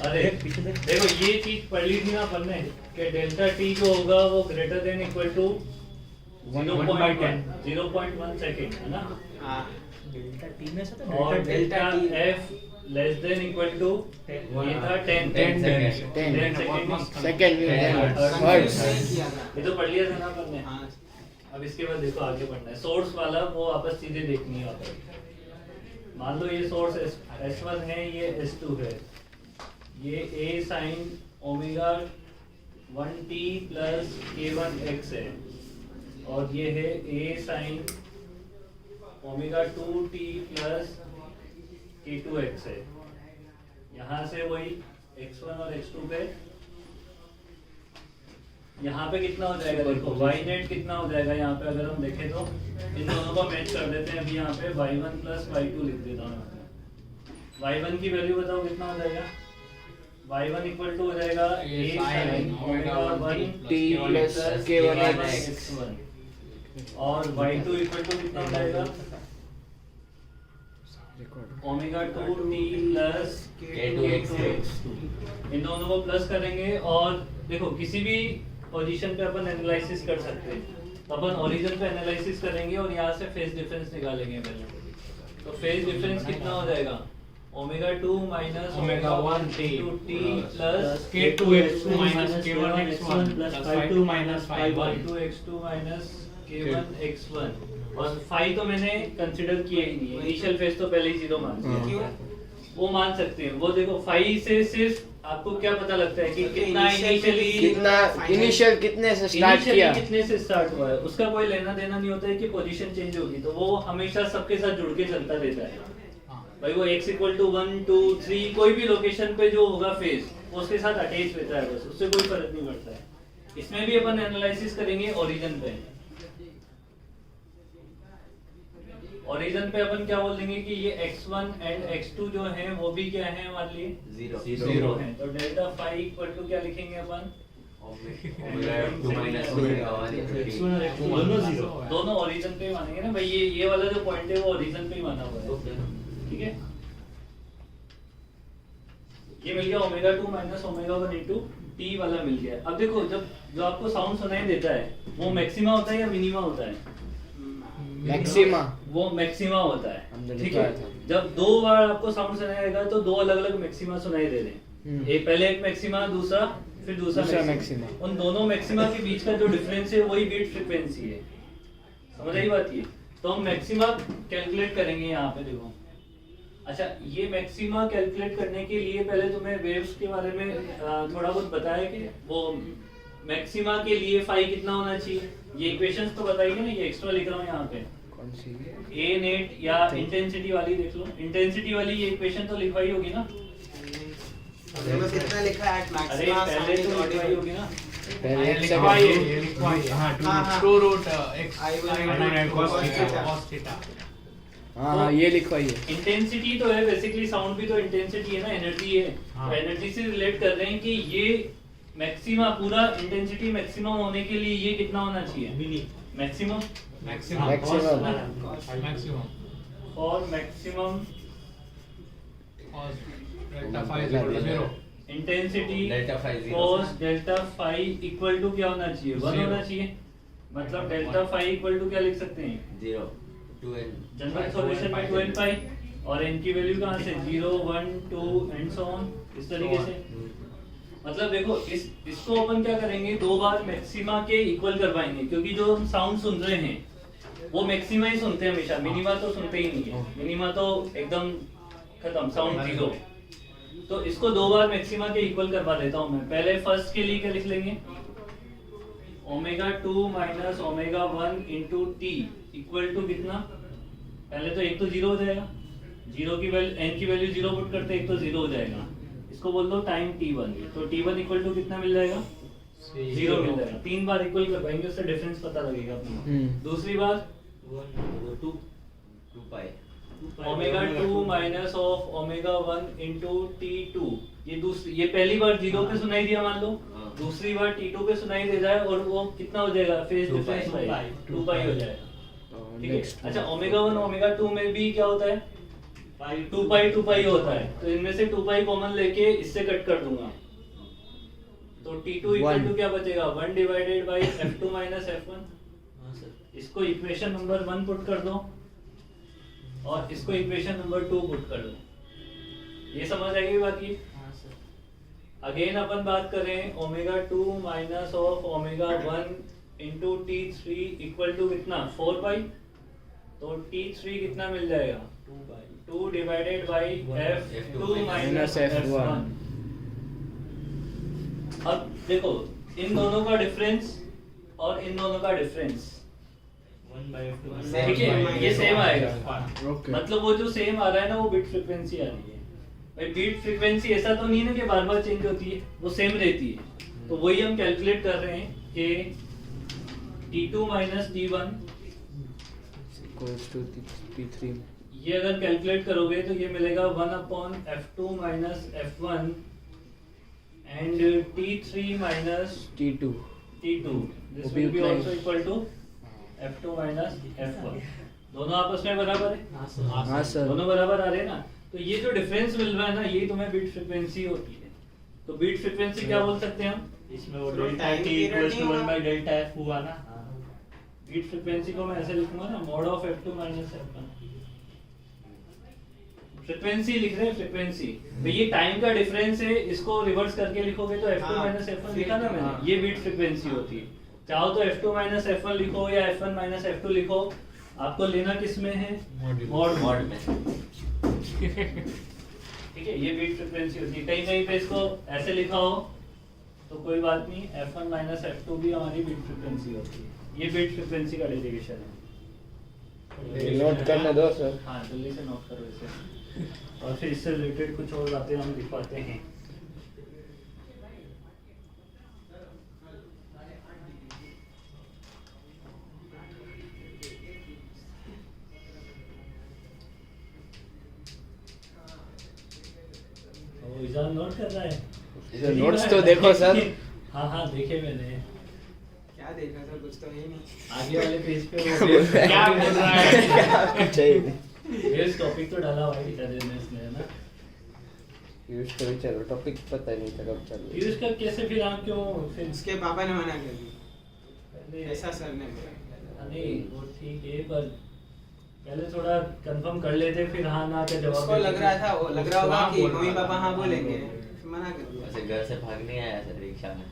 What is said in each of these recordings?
अरे देखो ये चीज पढ़ ली थी ना अपन ने कि डेल्टा टी जो होगा वो greater than equal to 0.1 second है ना। डेल्टा टी में से तो और delta F less than equal to ये था 10 सेकेंड। ये तो पढ़ लिया था ना अपन ने। अब इसके बाद देखो आगे पढ़ना है सोर्स वाला, वो आपस चीजें देखनी है वापस। मान लो ये सोर्स S1 है, ये S2 है, ये A sin omega 1t plus k1x है, और ये है A sin omega 2t plus k2x है। यहाँ से वही x1 और x2 पे, यहाँ पे कितना हो जाएगा देखो y नेट कितना हो जाएगा यहाँ पे, अगर हम देखें तो इन दोनों को मैच कर देते हैं। अभी यहाँ पे y1 प्लस y2 लिख देता हूँ। y1 की वैल्यू बताओ कितना हो जाएगा। y1 इक्वल टू हो जाएगा a sin omega 1t plus k1x, और y2 इक्वल टू कितना हो जाएगा ओमेगा 2t प्लस k2x। इन दोनों को प्लस करेंगे और देखो किसी भी पोजीशन पे अपन एनालिसिस कर सकते हैं। तो अपन ओरिजिन पे एनालिसिस करेंगे और यहाँ से फेज डिफरेंस निकालेंगे पहले। तो फेज डिफरेंस कितना हो जाएगा omega 2 minus omega 1 t plus k2x2 minus k1x1 plus phi2 minus phi1 2x2 minus k1x1। और फाई तो मैंने कंसीडर किया ही नहीं है, इनिशियल फेज तो पहले ही जीरो मान दिया। वो मान सकते हैं, वो देखो फाई से सिर्फ आपको क्या पता लगता है कि कितना इनिशियल कितने से स्टार्ट किया, कितने से स्टार्ट हुआ है, उसका कोई लेना देना नहीं होता है कि पोजीशन चेंज होगी। तो वो हमेशा सबके साथ जुड़ के चलता रहता है भाई। वो x इक्वल टू 1 2 3 कोई भी लोकेशन पे जो होगा फेज उसके साथ अटैच रहता है, बस उससे कोई फर्क नहीं पड़ता है। इसमें भी अपन एनालिसिस करेंगे ओरिजिन पे। ओरिजिन पे अपन क्या बोल देंगे कि ये x1 एंड x2 जो है वो भी क्या है हमारे लिए जीरो है। तो डेल्टा फाई इक्वल टू क्या लिखेंगे अपन दोनों ओरिजिन पे ही मानेंगे ना भाई। ये वाला जो पॉइंट है वो ओरिजिन पे ही माना हुआ है, ठीक है। ये मिल गया omega 2 minus omega 1 into T वाला मिल गया। अब देखो जब जो आपको साउंड सुनाई देता है वो मैक्सिमा होता है या मिनिमा होता है। मैक्सिमा, वो मैक्सिमा होता है, ठीक है। जब दो बार आपको साउंड सुनाई देगा तो दो अलग अलग मैक्सिमा सुनाई दे रहे हैं। एक पहले एक मैक्सिमा, दूसरा फिर दूसरा मैक्सिमा। उन दोनों मैक्सिमा के बीच का जो डिफरेंस है वही बीट फ्रीक्वेंसी है। समझ आई बात ये। तो हम मैक्सिमा कैलकुलेट करेंगे यहाँ पे देखो। अच्छा ये मैक्सिमा कैलकुलेट करने के लिए पहले तुम्हें वेव्स के बारे में थोड़ा बहुत बताया कि वो मैक्सिमा के लिए फाई कितना होना चाहिए। ये इक्वेशंस तो बताइए ना, ये एक्स्ट्रा लिख रहा हूँ यहाँ पे। कौन सी ए नेट या इंटेंसिटी वाली देख लो। इंटेंसिटी वाली ये इक्वेशन तो लिखवाई होगी ना। कितना लिखा है अरे पहले तो लिखवाई होगी ना। पहले लिखवाई हां 2 रूट x cos थीटा। हाँ ये लिखवाई है। इंटेंसिटी तो है बेसिकली, साउंड भी तो इंटेंसिटी है ना, एनर्जी है। तो एनर्जी से रिलेट कर रहे हैं कि ये मैक्सिमा पूरा इंटेंसिटी मैक्सिमम होने के लिए ये कितना होना चाहिए मैक्सिमम और maximum delta phi equal to 0। Intensity cos delta phi equal to क्या होना चाहिए 1 होना चाहिए। मतलब डेल्टा फाई इक्वल टू क्या लिख सकते हैं 0 2n। जनरल सॉल्यूशन में 2n पाई और n की वैल्यू कहाँ से 0 1 2 एंड सो ऑन इस तरीके से। मतलब देखो इसको अपन क्या करेंगे दो बार मैक्सिमा के इक्वल करवाएंगे, क्योंकि जो हम साउंड सुन रहे हैं वो मैक्सिमा ही सुनते हैं हमेशा, मिनिमा तो सुनते ही नहीं है। मिनिमा तो एकदम खत्म, साउंड जीरो। तो इसको दो बार मैक्सिमा के इक्वल करवा देता हूँ मैं। पहले फर्स्ट के लिए क्या लिख लेंगे omega 2 minus omega 1 into T equal to कितना। पहले तो एक तो जीरो हो जाएगा, जीरो की वैल्यू एन की वैल्यू जीरो पुट करते एक तो जीरो हो जाएगा। इसको बोल दो टाइम t1। तो t1 इक्वल टू कितना मिल जाएगा 0 मिल जाएगा। 3 बार इक्वल करवाएंगे उससे डिफरेंस पता लगेगा अपना। दूसरी बार 2 पाई omega 2 minus of omega 1 into t2। ये पहली बार 0 पे सुनाई दिया मान लो, दूसरी बार t2 पे सुनाई दे जाए और वो कितना हो जाएगा फेज डिफरेंस 2 पाई हो जाएगा, ठीक है। अच्छा ओमेगा 1 ओमेगा 2 में भी क्या होता है 2 पाई 2 पाई होता है, तो इनमें से 2 पाई कॉमन लेके इससे कट कर दूंगा, तो T2 इक्वल टू क्या बचेगा 1 divided by F2 minus F1। इसको इक्वेशन नंबर 1 पुट कर दो और इसको इक्वेशन नंबर 2 पुट कर दो। ये समझ आएगी बाकी। अगेन अपन बात करें omega 2 minus of omega 1 into T3 equal to कितना 4 पाई, तो T3 कितना मिल जाएगा 2 divided by F2 minus F1। अब देखो इन दोनों का डिफरेंस और इन दोनों का डिफरेंस, ठीक है, ये सेम आएगा। मतलब वो जो सेम आ रहा है ना वो बिट फ्रीक्वेंसी आ रही है। भाई बिट फ्रीक्वेंसी ऐसा तो नहीं है ना कि बार बार चेंज होती है, वो सेम रहती है। तो वही हम कैलकुलेट कर रहे हैं कि T2 minus T1 equals to T3। ये अगर कैलकुलेट करोगे तो ये मिलेगा 1 upon F2 minus F1 and T3 minus T2। This will be also equal to F2 minus F1। दोनों आपस में बराबर है? हाँ सर। दोनों बराबर आ रहे हैं ना, तो ये जो डिफरेंस मिल रहा है ना ये तुम्हें बीट फ्रीक्वेंसी होती है। तो बीट फ्रीक्वेंसी क्या बोल सकते हैं हम? इसमें वो delta t equals to 1 by delta f हुआ ना। बीट फ्रीक्वेंसी को मैं ऐसे लिखूंगा ना mod of F2 minus F1। Frequency लिख रहे हैं फ्रीक्वेंसी, तो ये टाइम का डिफरेंस है, इसको रिवर्स करके लिखोगे तो F2 माइनस F1 लिखा ना मैंने, ये बीट फ्रीक्वेंसी होती है। चाहो तो F2 माइनस F1 लिखो या F1 माइनस F2 लिखो, आपको लेना किस में है? मॉड में। ठीक है, ये बीट फ्रीक्वेंसी होती है। कहीं कहीं पे इसको ऐसे लिखा हो तो कोई बात नहीं, F1 माइनस F2 भी हमारी बीट फ्रीक्वेंसी होती है। ये बीट फ्रीक्वेंसी का डेरिवेशन है। नोट करने दो सर। हाँ जल्दी से नोट करो इसे, और फिर इससे रिलेटेड कुछ और बातें हम दिखाते हैं। इजाज़ नोट कर रहा है? नोट्स तो देखो सर। हाँ हाँ देखे मैंने। क्या देखा सर, कुछ तो है ही नहीं। आगे वाले पेज पे क्या बोल रहा है? चाहिए। इस टॉपिक तो डाला हुआ है टीचर ने, है ना? यूज तो चलो टॉपिक पता नहीं था कब चल। यूज का कैसे फिर आप क्यों फिर उसके पापा ने मना कर दिया, ऐसा सर ने बोला। नहीं वो ठीक है, पर पहले थोड़ा कंफर्म कर लेते फिर हाँ ना के जवाब उसको लग रहा था, वो लग रहा होगा कि मम्मी पापा हाँ बोलेंगे, मना कर दिया। वैसे घर से भागने आया सर रिक्शा में।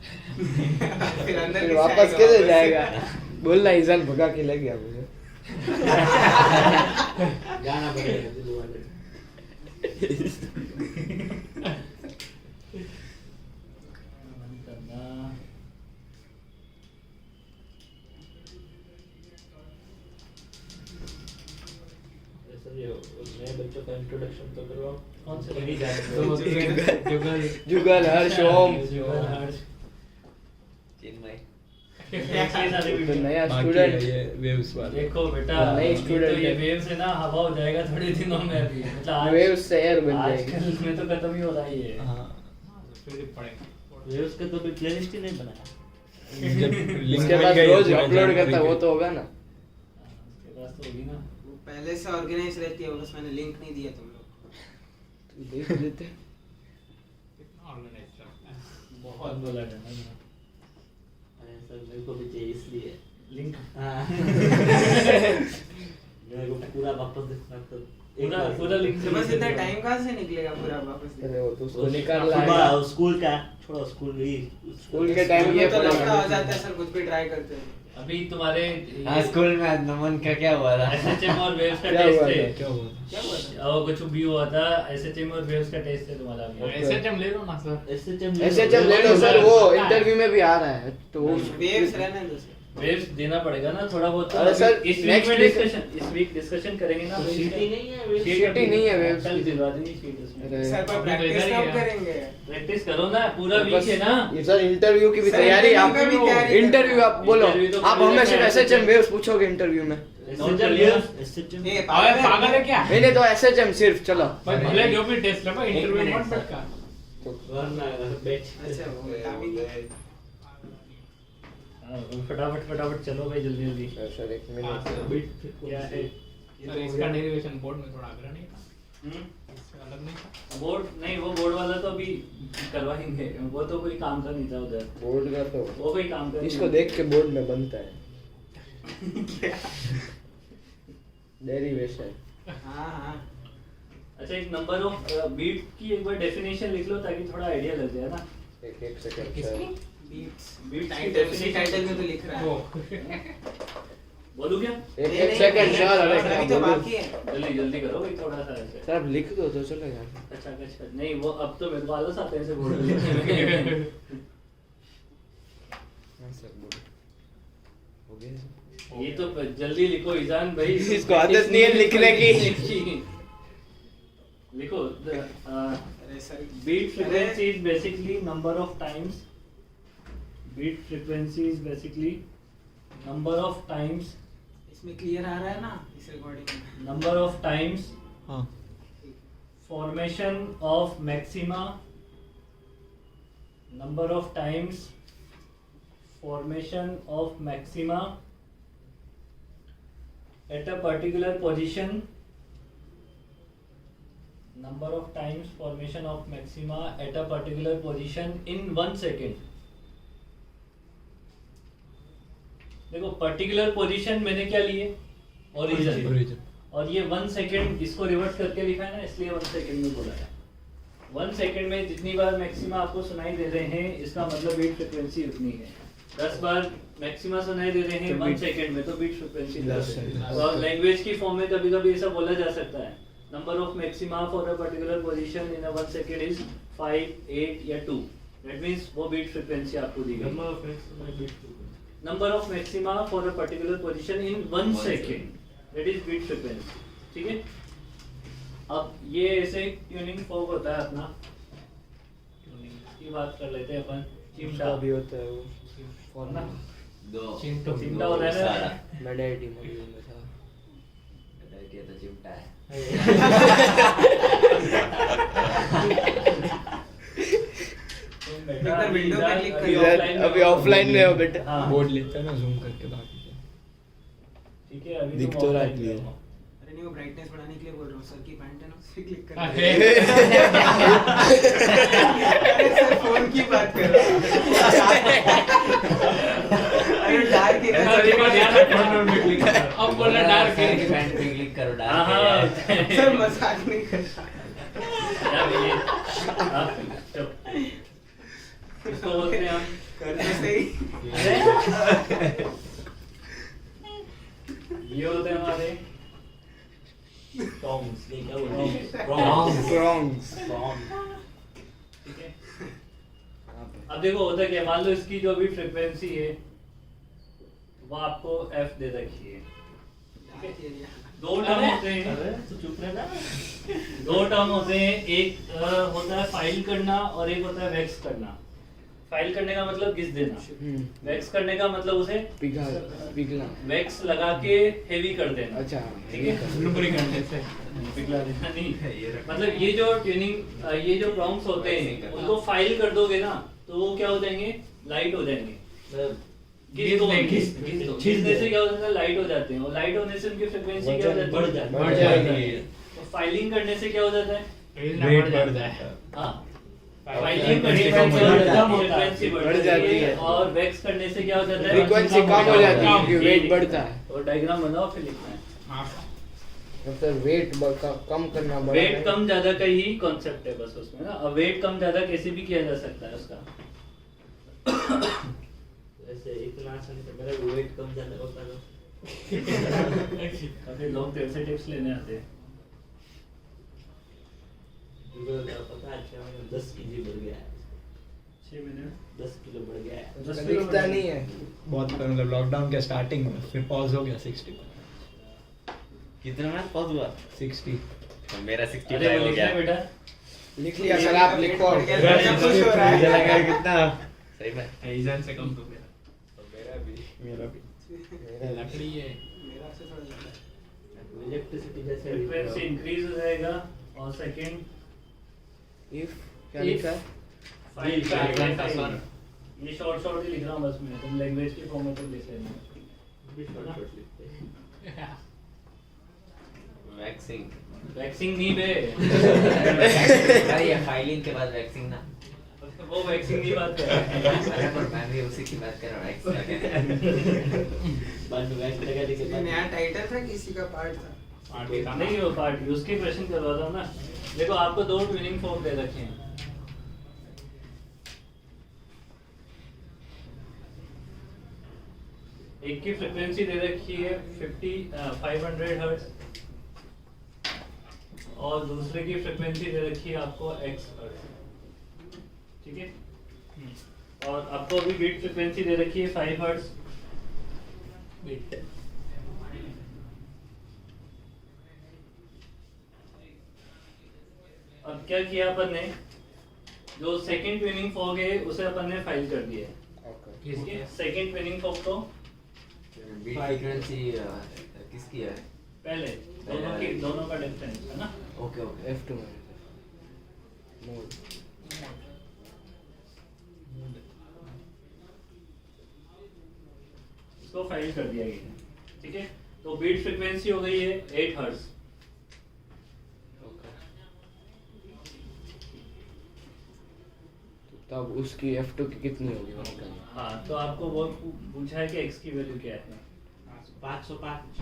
फिर अंदर फिर वापस कैसे जाएगा? बोलना ईजान भगा के ले गया मुझे। जाना पड़ेगा दोबारा। नए बच्चों का इंट्रोडक्शन तो करो। कौन से नहीं जुगल जुगल हर्ष ओम। जुगल हर्ष चिन्मय तो नया स्टूडेंट वेव्स वाला। देखो बेटा नई तो student ये है। वेव से ना हवा हो जाएगा थोड़े दिनों में अभी, मतलब आज वेव्स से एयर बन जाएगी। आजकल में तो खत्म ही हो रहा है ये। हाँ फिर पढ़ेंगे। वेव्स का तो भी प्लेलिस्ट ही नहीं बनाया। इसके बाद रोज अपलोड करता है, वो तो होगा ना। उसके पास तो होगी ना। वो पहले से ऑर्गेनाइज रहती है, बस मैंने लिंक नहीं दिया तुम लोग। देख लेते। कितना ऑर्गेनाइज करता है। बहुत बोला जाना अरे सर मेरे को भी चाहिए इसलिए। लिंक हाँ। मेरे को पूरा वापस देखना तो पूरा लिंक तो बस इतना टाइम कहाँ से निकलेगा पूरा वापस देने? अरे वो तो उसको निकाल लाएगा। सुबह स्कूल का छोड़ो, स्कूल भी स्कूल के टाइम ये तो पढ़ा लगता हो जाता है सर, कुछ भी ट्राई करते हैं। अभी तुम्हारे हाँ स्कूल में आज नमन का क्या हुआ था? एसएचएम और वेव्स का क्या टेस्ट हुआ है। था? क्या हुआ? क्या हुआ था? और कुछ भी हुआ था, एसएचएम और वेव्स का टेस्ट है तुम्हारा अभी। एसएचएम ले लो ना सर। एसएचएम ले लो सर, वो इंटरव्यू में भी आ रहा है तो वो वेव्स रहने दो सर। वेव्स देना पड़ेगा ना थोड़ा बहुत। तो अरे सर, इस वीक next में week- इस वीक डिस्कशन करेंगे ना। waves सीटी का। नहीं है Sheet ही नहीं है waves कल की। दिलवा देंगे sheet उसमें। अरे सर पर अभी तो प्रैक्टिस इधर ही कब है। करेंगे? प्रैक्टिस करो ना, पूरा वीक बस है ना। ये सर इंटरव्यू की भी सर, तैयारी आप interview का भी तैयारी इंटरव्यू आप बोलो, Interview तो आप पहले हमें सिर्फ का एसएचएम वेव्स पूछोगे इंटरव्यू में। SHM वेव्स ये अबे पागल है क्या? नहीं तो एसएचएम सिर्फ चलो। भाई भले जो भी टेस्ट लो, इंटरव्यू मिनट मत सर। बैठका। अच्छा वो काफी हाँ, फटाफट चलो भाई जल्दी जल्दी। सर एक हाँ, मिनट। सर, क्या है? सर इसका डेरिवेशन बोर्ड में थोड़ा आग्रह नहीं था। अलग नहीं था। बोर्ड नहीं, वो बोर्ड वाला तो अभी करवाएंगे, वो तो कोई काम का नहीं था उधर, बोर्ड का तो वो कोई काम का नहीं इसको था। देख के बोर्ड में बनता है डेरिवेशन। हाँ हाँ अच्छा, एक नंबर ऑफ बीट की एक बार डेफिनेशन लिख लो ताकि थोड़ा आइडिया लग जाए ना। एक सेकंड किसकी? बीट्स Beats की टाइटल उसी definition। टाइटल में तो लिख रहा वो है। बोलू क्या? एक सेकंड सर, अभी तो अरे बाकी है। जल्दी जल्दी करो भाई, थोड़ा सा ऐसे। सर आप लिख दो तो चलेगा। अच्छा अच्छा, नहीं वो अब तो मेरे को आलस आते हैं ऐसे बोर्ड लिखने में। हाँ सर बोलो, हो गया सर। ये तो जल्दी लिखो ईजान भाई, इसको आदत नहीं है लिखने की। लिखो अरे sir beat frequency is basically number of times. Beat frequency is basically number of times. इसमें क्लियर आ रहा है ना इस रिकॉर्डिंग में? Number of times हाँ formation of maxima. Number of times formation of maxima at a particular position. Number of times formation of maxima at a particular position in 1 second. देखो particular position मैंने क्या लिए, origin, origin और ये 1 second इसको reverse करके लिखा है ना, इसलिए 1 सेकेंड में बोला है। 1 सेकेंड में जितनी बार मैक्सिमा आपको सुनाई दे रहे हैं इसका मतलब बीट फ्रिक्वेंसी उतनी है। 10 बार मैक्सिमा सुनाई दे रहे हैं 1 सेकेंड में तो बीट फ्रिक्वेंसी 10 है। और लैंग्वेज की फॉर्म में कभी कभी ऐसा बोला जा सकता है, number of maxima for a particular position in a 1 second is 5, 8 या 2। दैट मींस वो बीट फ्रिक्वेंसी आपको दी गई। Number of maxima for a particular position in 1 second, that is beat frequency. ठीक है, अब ये ऐसे ट्यूनिंग फॉर्क होता है अपना, की बात कर लेते हैं अपन। चिमटा भी होता है वो फॉर्मूला, दो चिमटा होता है ना। सारा मैंने आईटी मॉड्यूल में था। ये तो चिमटा है। बेटा विंडो पे क्लिक अभी करो। offline में अभी ऑफलाइन में हो बेटा। हाँ। बोर्ड लेते हैं ना जूम करके बाकी ठीक है, अभी दिख तुम तो रहा है offline clear। में हो। अरे नहीं वो ब्राइटनेस बढ़ाने के लिए बोल रहा हूँ, सर की पैंट है ना उस पे क्लिक कर। अरे अरे सर फोन की बात कर रहा हूँ। अरे डार्क है सर एक बार ध्यान रखो नोट में क्लिक करो। अब बोलना डार्क सर की है। पैंट पे क्लिक करो हाँ डार्क हाँ है। सर मजाक नहीं कर रहा। यार ये चुप, इसको बोलते हैं हम करना सही। ये होते हैं हमारे टॉन्ग्स, नहीं क्या बोलते हैं? स्ट्रॉन्ग्स। ठीक है। अब देखो होता क्या है, मान लो इसकी जो भी फ्रीक्वेंसी है वो आपको f दे रखी है। दो टर्म होते हैं, अरे तो चुप रहना। दो टर्म होते हैं, एक होता है फाइल करना और एक होता है वैक्स करना। फाइल करने का मतलब घिस देना, वैक्स करने का मतलब उसे पिघला। वैक्स लगा के हेवी कर देना। अच्छा ठीक है, नंबरिंग करने से पिघला देना नहीं, मतलब ये जो ट्यूनिंग ये जो प्रॉम्प्ट्स होते हैं उनको फाइल कर दोगे ना तो वो क्या हो जाएंगे, लाइट हो जाएंगे। घिसने से क्या हो जाता है, लाइट हो जाते हैं, और लाइट होने से उनकी फ्रीक्वेंसी क्या हो जाती है, बढ़ जाती है। तो फाइलिंग करने से क्या हो जाता है, रेट बढ़ जाता है। हाँ फाइलिंग करने से कम हो जाता है। फ्रीक्वेंसी बढ़ जाती है, और वैक्स करने से क्या हो जाता है, फ्रीक्वेंसी कम हो जाती है कम। क्योंकि वेट बढ़ता है। और डायग्राम बनाओ फिर लिखना है। हाँ मतलब वेट कम करना बड़ा वेट कम ज्यादा का ही कॉन्सेप्ट है बस उसमें ना। अब वेट कम ज्यादा कैसे भी किया जा सकता है उसका। ऐसे इतना आसान है, मेरा वेट कम ज्यादा होता है। काफी लोग तेरे से टिप्स लेने आते हैं। पता है 6 महीने 10 kg बढ़ गया है। 6 महीने 10 किलो बढ़ गया है। 10 दिखता नहीं है। बहुत मतलब लॉकडाउन के स्टार्टिंग में फिर पॉज हो गया 60 कितना में पॉज हुआ? 60 तो मेरा 65 अरे वो हो लिखना गया। है बेटा। लिख लिया सर, आप लिखो। खुश हो रहा है। मुझे लगा कितना सही में ईजान से कम तो मेरा भी लकड़ी है। मेरा से थोड़ा ज्यादा है। इलेक्ट्रिसिटी जैसे फ्रीक्वेंसी इंक्रीज हो जाएगा और सेकंड इफ क्या लिखा है? फाइल डायग्राम का का सर। ये शॉर्ट ही लिख रहा हूँ बस मैं, तुम लैंग्वेज के फॉर्मेट में लिख लेना। वैक्सिंग वैक्सिंग नहीं बे अरे ये फाइलिंग के बाद वैक्सिंग ना वो वैक्सिंग की बात कर रहा है अरे पर मैं भी उसी की बात कर रहा हूँ वैक्सिंग बाद में वैक्स लगाने के ये बाद नया टाइटल था किसी का पार्ट था नहीं वो पार्ट उसके क्वेश्चन करवाता हूँ ना। देखो आपको दो ट्विनिंग फोर्क दे रखे हैं, एक की फ्रीक्वेंसी दे रखी है 500 हर्ट्ज और दूसरे की फ्रीक्वेंसी दे रखी है आपको x हर्ट्ज, ठीक है। और आपको अभी बीट फ्रीक्वेंसी दे रखी है 5 हर्ट्ज। बीट अब क्या किया अपन ने, जो सेकंड ट्विनिंग फॉग है उसे अपन ने फाइल कर दिया है। किसकी सेकंड ट्विनिंग फॉग को बीट फ्रीक्वेंसी किसकी है पहले दोनों का डिफरेंस है ना। ओके ओके F2 मोड इसको फाइल कर दिया गया, ठीक है। तो बीट फ्रीक्वेंसी हो गई है 8 हर्ट्ज। तब उसकी F2 की कितनी होगी वो निकालिए। हाँ तो आपको वो पूछा है कि x की वैल्यू क्या है। 505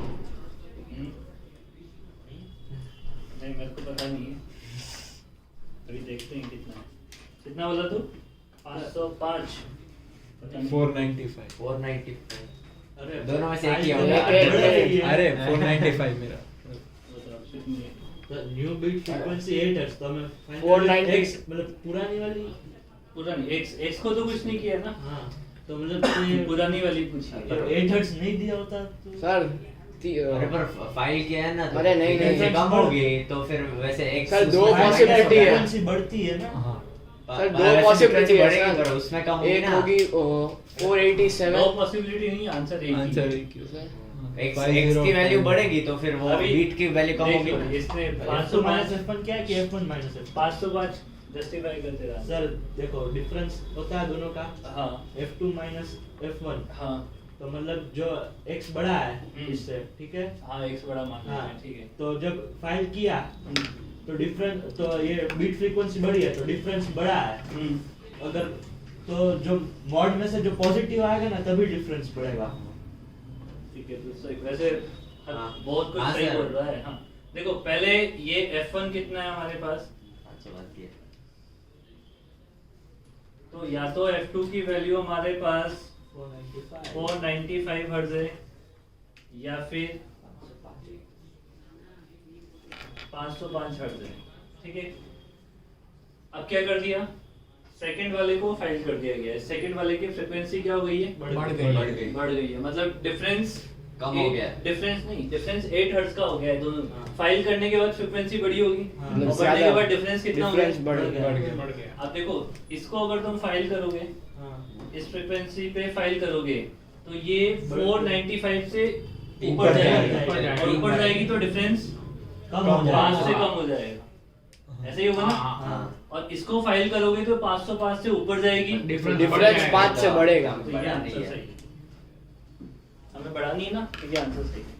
नहीं मेरे को पता नहीं है, अभी देखते हैं कितना है। कितना बोला तू? 505 पता नहीं। 495 495 अरे दोनों में से एक ही एक- होगा एक- अरे 495 मेरा बताओ कितनी है? तो न्यू बीट फ्रीक्वेंसी 8 हर्ट्ज, तो हमें 490 X मतलब पुरानी वाली। पुरानी x को तो कुछ नहीं किया ना, हाँ तो मतलब पुरानी वाली पूछी है। 8 हर्ट्ज नहीं दिया होता तो सर अरे पर फाइल किया है ना तो अरे नहीं, नहीं, frequency कम होगी तो फिर वैसे एक सर, दो possibility है। फ्रीक्वेंसी बढ़ती है ना। हाँ सर दो पॉसिबिलिटी है बढ़ेगी पर सर। उसमें कम होगी एक ना होगी 487 नो पॉसिबिलिटी नहीं, आंसर एक ही आंसर है। एक ही होगा। एक्स की वैल्यू बढ़ेगी तो फिर वो अभी बीट की वैल्यू कम देख होगी लो, ना। इसने 500 505 F1 क्या है कि F1 F। 505 जस्टिफाई करते रहा। सर देखो डिफरेंस होता है दोनों का, हाँ F2 F1, हाँ तो मतलब जो x बड़ा है हम्म। इससे, ठीक है। हाँ x बड़ा मान लेते हाँ हैं, ठीक है। तो जब फाइल किया तो डिफरेंस, तो ये बीट फ्रीक्वेंसी बढ़ी है तो डिफरेंस बड़ा है। अगर तो जो मॉड में से जो पॉजिटिव आएगा ना तभी डिफरेंस बढ़ेगा। ठीक है तो सही, वैसे हाँ। बहुत कुछ हाँ, सही सर। बोल रहा है। हाँ देखो पहले ये F1 कितना है हमारे पास, 532 है। तो या तो F2 की वैल्यू हमारे पास 495 495 हर्ट्ज है या फिर 505 हर्ट्ज है, ठीक है। अब क्या कर दिया, सेकंड वाले को फाइल कर दिया गया है। सेकंड वाले की फ्रीक्वेंसी क्या हो गई है, बढ़ गई। बढ़ गई है। मतलब डिफरेंस कम हो गया है। डिफरेंस नहीं, डिफरेंस 8 हर्ट्ज का हो गया है दोनों। हाँ। फाइल करने के बाद फ्रीक्वेंसी बढ़ी होगी हाँ। और मतलब बढ़ने के ज्यादा बाद डिफरेंस कितना हो डिफरेंस गया, बढ़ गया। बढ़ गया। अब देखो इसको अगर तुम फाइल करोगे हाँ। इस फ्रीक्वेंसी पे फाइल करोगे तो ये बढ़ 495 से ऊपर ऊपर जाएगी जाएगी। और ऊपर जाएगी तो डिफरेंस कम हो 5 जाएगा। से कम हो जाएगा, ऐसे ही होगा ना। हाँ। और इसको फाइल करोगे तो 505 से ऊपर जाएगी, डिफरेंस 5 से बढ़ेगा। तो ये बढ़ा आंसर नहीं है। सही है। हमें बढ़ानी है ना, तो ये आंसर सही है।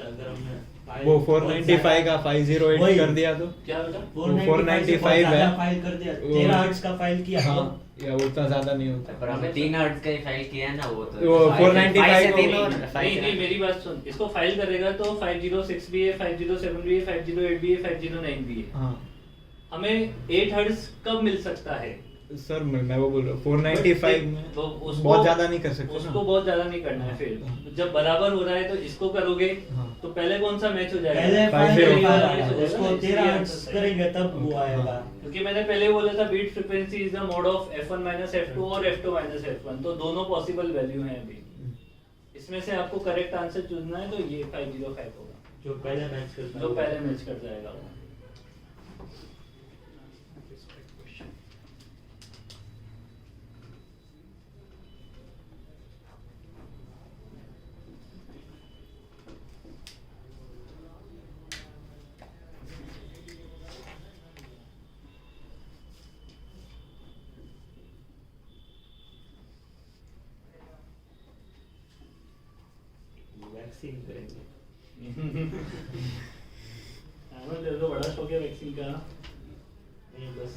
अगर हमने फाइल वो बहुत 495 का 508 वही। कर दिया तो क्या बेटा, 495 है। ज्यादा फाइल कर दिया, 13 हर्ट्ज का फाइल किया हाँ तो या उतना ज्यादा नहीं होता। पर हमें 3 हर्ट्ज का ही फाइल किया है ना वो तो वो 495 5 से को 3 भी- और नहीं नहीं मेरी बात सुन, इसको फाइल करेगा तो 506 भी है, 507 भी है, 508 भी है, 509 भी है। हाँ हमें 8 हर्ट्ज कब मिल सकता है, सर मैं वो बोल रहा हूँ 495 में तो उसको बहुत ज्यादा नहीं कर सकते उसको ना। बहुत ज्यादा नहीं करना है। फिर हाँ। जब बराबर हो रहा है तो इसको करोगे हाँ। तो पहले कौन सा मैच हो जाएगा, पहले 505 फाइल मैच हो जाएगा उसको ना, 13 इसलिए हर्ट्ज आंसर सही है। करेंगे तब वो हाँ। आएगा। क्योंकि मैंने पहले बोला था beat frequency is the mod of F1 F2 और F2 F1, तो दोनों पॉसिबल वैल्यू हैं अभी। इसमें से आपको करेक्ट आंसर चुनना है तो ये 505 होगा, जो पहले मैच करता जो पहले मैच कर जाएगा वो। वैक्सीन करेंगे। अमन तेरे को बड़ा शौक है वैक्सीन का? नहीं बस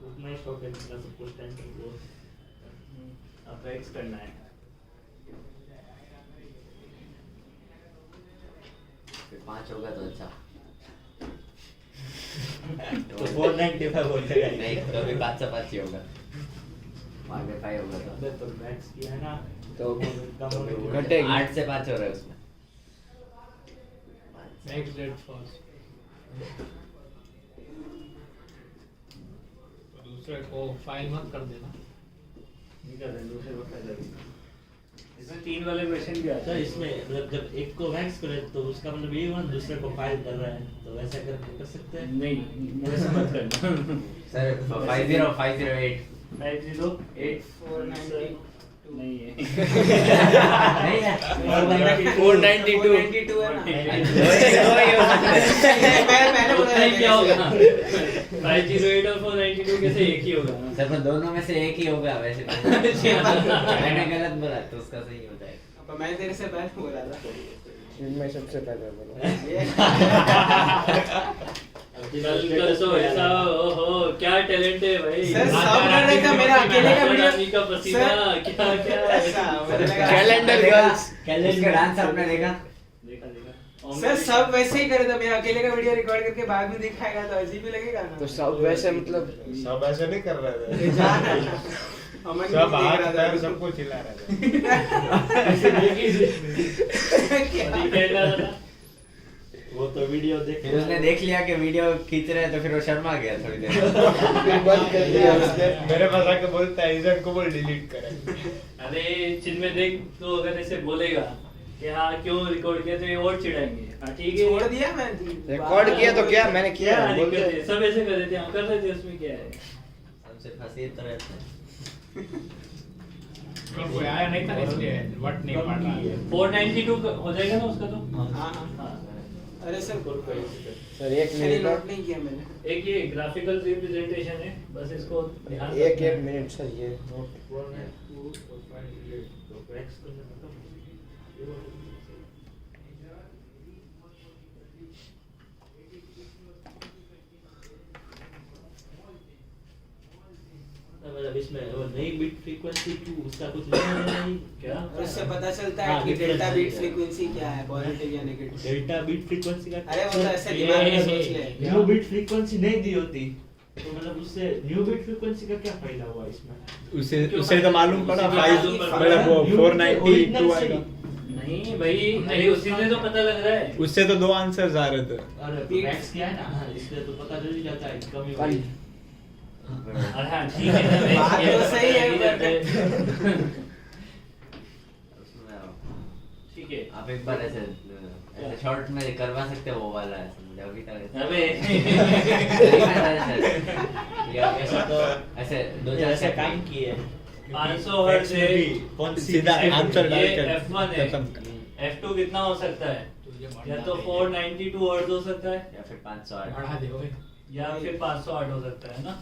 उतना ही शौक है जितना सब कुछ टाइम तक वो अब वैक्स करना है। फिर 5 होगा तो अच्छा। तो 495 हो जाएगा। नहीं तो भी 5 से 5 ही होगा। आगे 5 होगा तो अबे तो मैक्स किया है ना तो कम होने की घटेगी। 8 से 5 हो रहा है उसमें। Next date first. दूसरे को फाइल मत कर देना। नहीं कर रहे दूसरे को फायदा भी। इसमें 3 वाले क्वेश्चन भी अच्छा आता है। इसमें मतलब जब एक को मैक्स करे तो उसका मतलब ये हुआ दूसरे को फाइल कर रहा है तो वैसा कर सकते हैं। नहीं वैसे मत करना। सर 50508 508 नहीं है। नहीं है 492 है ना पहले उतना ही क्या होगा? 508 और 492 कैसे एक ही होगा? सर पर दोनों में से एक ही होगा वैसे तो। मैंने गलत बोला तो उसका सही हो जाएगा। मैं तेरे से पहले बोला था। मैं सबसे पहले बोला। कल तो ऐसा ओहो क्या टैलेंट है भाई। सर, सब करने का मेरा अकेले का वीडियो- रानी का पसीना सर, क्या क्या ऐसा, मुझे लगा- कैलेंडर गर्ल्स। उसका डांस आपने देखा? देखा सर सब वैसे ही करे तो मेरा अकेले का वीडियो रिकॉर्ड करके बाद में दिखाएगा तो अजीब ही लगेगा ना। तो सब वैसे मतलब सब ऐसे नहीं कर रहे थे। ये जान है। अमन भी सब देख हाथ रहा था। पैर सबको चिल्ला रहे थे। अभी क्या कर रहा था? वो तो वीडियो देख फिर उसने देख लिया कि वीडियो खींच रहे हैं तो फिर वो शर्मा गया थोड़ी देर। बंद कर दिया उसने। मेरे पास आके बोलता है इजन को बोल डिलीट करे। अरे चिन्ह देख तो अगर ऐसे बोलेगा कि हाँ क्यों रिकॉर्ड किया तो ये और चिढ़ाएंगे। हाँ ठीक है छोड़ दिया मैं। रिकॉर्ड किया तो क्या मैंने किया क्या बोलते दिक्कत है? सब ऐसे कर रहे थे हम कर रहे थे उसमें क्या है? सबसे फंसी तो रहते हैं। कोई आया नहीं था इसलिए वट नहीं पढ़ रहा है। 492 हो जाएगा ना उसका तो? हाँ हाँ। हाँ। अरे सर सर एक मैंने मिनट नोट नहीं किया मैंने। एक ये ग्राफिकल रिप्रेजेंटेशन है बस इसको ध्यान एक रखना है। मिनट सर ये नोट 492 और 508 तो मैक्स करने मतलब मतलब इसमें वो नई बीट फ्रीक्वेंसी की उसका कुछ नहीं क्या? और उससे पता चलता हाँ, है कि difference डेल्टा है बीट क्या? फ्रीक्वेंसी क्या है, पॉजिटिव या नेगेटिव। डेल्टा बीट फ्रीक्वेंसी का अरे वो तो ऐसे ये- दिमाग में ये- सोच ले। ये- न्यू बीट फ्रीक्वेंसी नहीं दी होती तो मतलब उससे न्यू बीट फ्रीक्वेंसी का क्या फायदा हुआ इसमें? उसे तो मालूम पड़ा उसे फाइव मालूम पड़ा। मतलब वो New 492 original से आएगा। नहीं भाई नहीं उसी से तो पता लग रहा है। उससे तो 2 आंसर्स आ रहे थे। अरे Beat- मैक्स किया है ना हाँ, इसलिए तो पता चल ही जाता है कमी कल हुई अरे हाँ ठीक है ना, मैं बात इसलिए तो सही है, नहीं जाते। ठीक है आप एक बार ऐसे शॉर्ट में करवा सकते हो वो वाला ऐसे मुझे अभी तक अबे या ऐसा तो ऐसे 2-4 ऐसे काम किए 500 हर्ट्ज है। कौन सी सीधा आंसर डाल ये कर F1 है। खत्म कर। F2 कितना हो सकता है? या तो 492 हर्ट्ज हो सकता है या फिर 508 बढ़ा दोगे। या फिर 508 हो सकता है ना।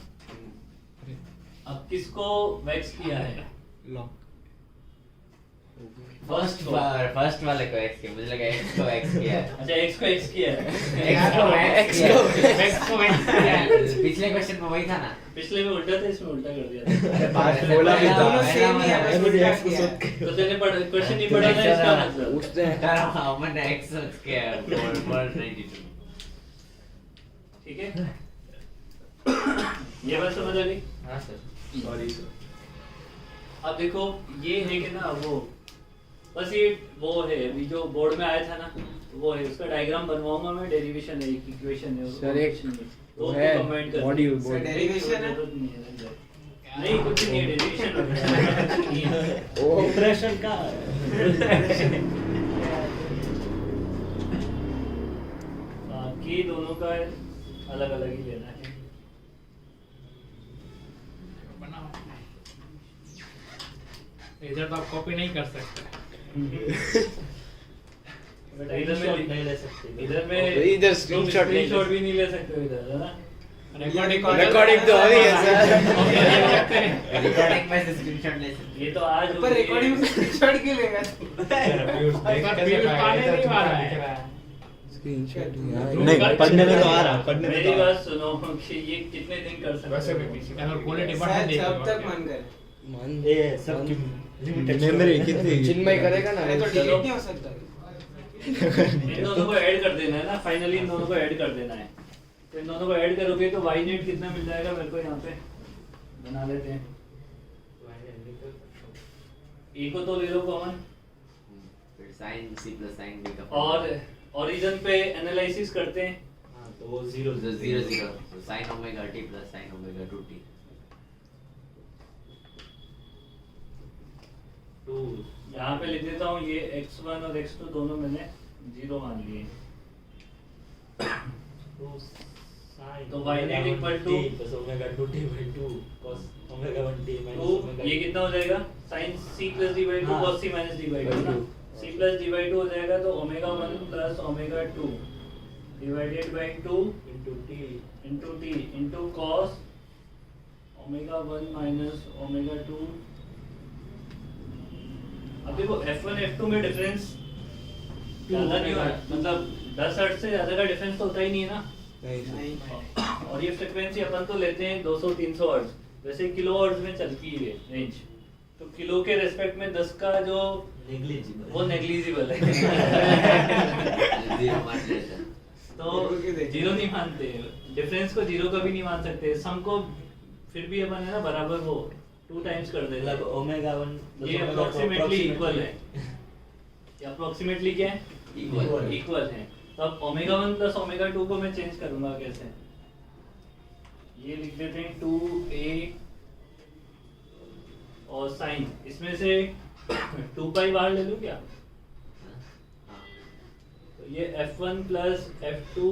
अब किसको वैक्स किया है? फर्स्ट वाले को एक्स किया मुझे लगा एक्स को एक्स किया है। अच्छा एक्स को एक्स किया है। एक्स को एक्स किया है। Next को next किया है। पिछले क्वेश्चन में वही था ना। पिछले में उल्टा था इसमें उल्टा कर दिया था। अरे बात बोला भी था। दोनों सेम ही है, बस मैंने भी उल्टा एक्स को किया है। सोच के- तो तेने क्वेश्चन नहीं पढ़ा था इसका मतलब। उसने मैंने एक्स सोच के 492 ठीक है ये बात समझ आ गई। हां सर सॉरी सर। अब देखो ये है कि ना वो बस ये वो है अभी जो बोर्ड में आया था ना वो है उसका डायग्राम बनवाऊंगा मैं। डेरिवेशन है एक इक्वेशन है सर, एक तो है, कमेंट कर module, सर, derivation है? नहीं कुछ नहीं है डेरिवेशन ओ ऑपरेशन का बाकी दोनों का अलग अलग ही लेना है। बनाओ। इधर तो आप कॉपी नहीं कर सकते। इधर में नहीं ले सकते इधर में इधर screenshot ले स्क्रीनशॉट भी नहीं ले सकते हो इधर है ना। रिकॉर्डिंग तो हो रही है सर। रिकॉर्डिंग में से स्क्रीनशॉट ले सकते ये तो आज पर रिकॉर्डिंग में स्क्रीनशॉट क्यों लेगा? पर व्यूज पाने नहीं वाला है। नहीं पढ़ने में तो आ रहा, पढ़ने में मेरी तो आ बात सुनो कि ये कितने दिन कर सकते वैसे हो? भी पीछे अगर पूरे शायद डिपार्टमेंट देख सब तक मन करे ये सबकी लिमिटेड मेमोरी कितनी चिन्मय करेगा ना अरे तो चलो। डिलीट नहीं हो सकता इन दोनों को ऐड कर देना है ना, फाइनली इन दोनों को ऐड कर देना है। तो इन दोनों को ऐड करोगे तो y नेट कितना मिल जाएगा मेरे को यहाँ पे बना लेते हैं। e को तो ले लो कॉमन फिर sin c plus sin b का और ओरिजिन पे एनालिसिस करते हैं। हाँ तो वो 0 so 0 0 so sin omega t plus sin omega 2t 2 यहाँ पे लिख देता हूँ ये x1 और x2 दोनों मैंने 0 मान लिए। तो y net equal to plus omega 2t by 2 cos omega 1t minus तो omega ये कितना हो जाएगा sin c plus d by 2 हाँ। cos c minus d by 2 ना, c plus d by 2 हो जाएगा तो omega 1 plus omega 2 divided by 2 into t into t into cos omega 1 minus omega 2। अब देखो f1 f2 में डिफरेंस ज्यादा नहीं होगा, मतलब 10 हर्ट्ज से ज्यादा का डिफरेंस तो होता ही नहीं है ना। और ये फ्रीक्वेंसी अपन तो लेते हैं 200-300 हर्ट्ज, वैसे किलो हर्ट्ज में चलती है रेंज, तो किलो के रेस्पेक्ट में 10 का जो negligible वो नेग्लिजिबल है। जीरो मान लेते हैं तो जीरो नहीं मानते, डिफरेंस को जीरो कभी नहीं मान सकते, सम को फिर भी अपन है ना बराबर वो 2 टाइम्स कर देते मतलब हैं। ओमेगा 1 ये अप्रोक्सीमेटली इक्वल है, ये अप्रोक्सीमेटली क्या है? Equal. इक्वल है। तो अब ओमेगा 1 प्लस ओमेगा 2 को मैं चेंज करूंगा कैसे? ये लिख देते हैं 2a और साइन, इसमें से 2 पाई बाहर ले लूं क्या? तो ये f1 plus f2